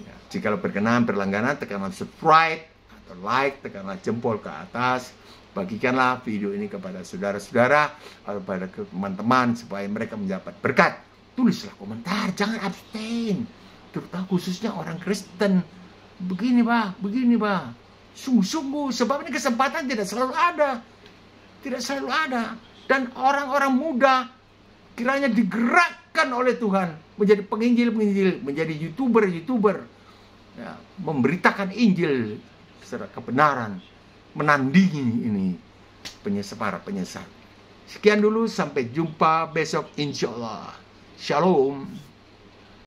A: Ya, jika berkenan, berlangganan, tekanlah subscribe atau like, tekanlah jempol ke atas. Bagikanlah video ini kepada saudara-saudara atau kepada teman-teman supaya mereka mendapat berkat. Tulislah komentar, jangan abstain. Terutama khususnya orang Kristen. Begini Pak, begini Pak. Sungguh-sungguh, sebab ini kesempatan tidak selalu ada. Tidak selalu ada. Dan orang-orang muda kiranya digerakkan oleh Tuhan menjadi penginjil-penginjil, menjadi youtuber-youtuber, ya, memberitakan Injil secara kebenaran, menandingi ini para penyesat. Sekian dulu, sampai jumpa besok insya Allah. Shalom.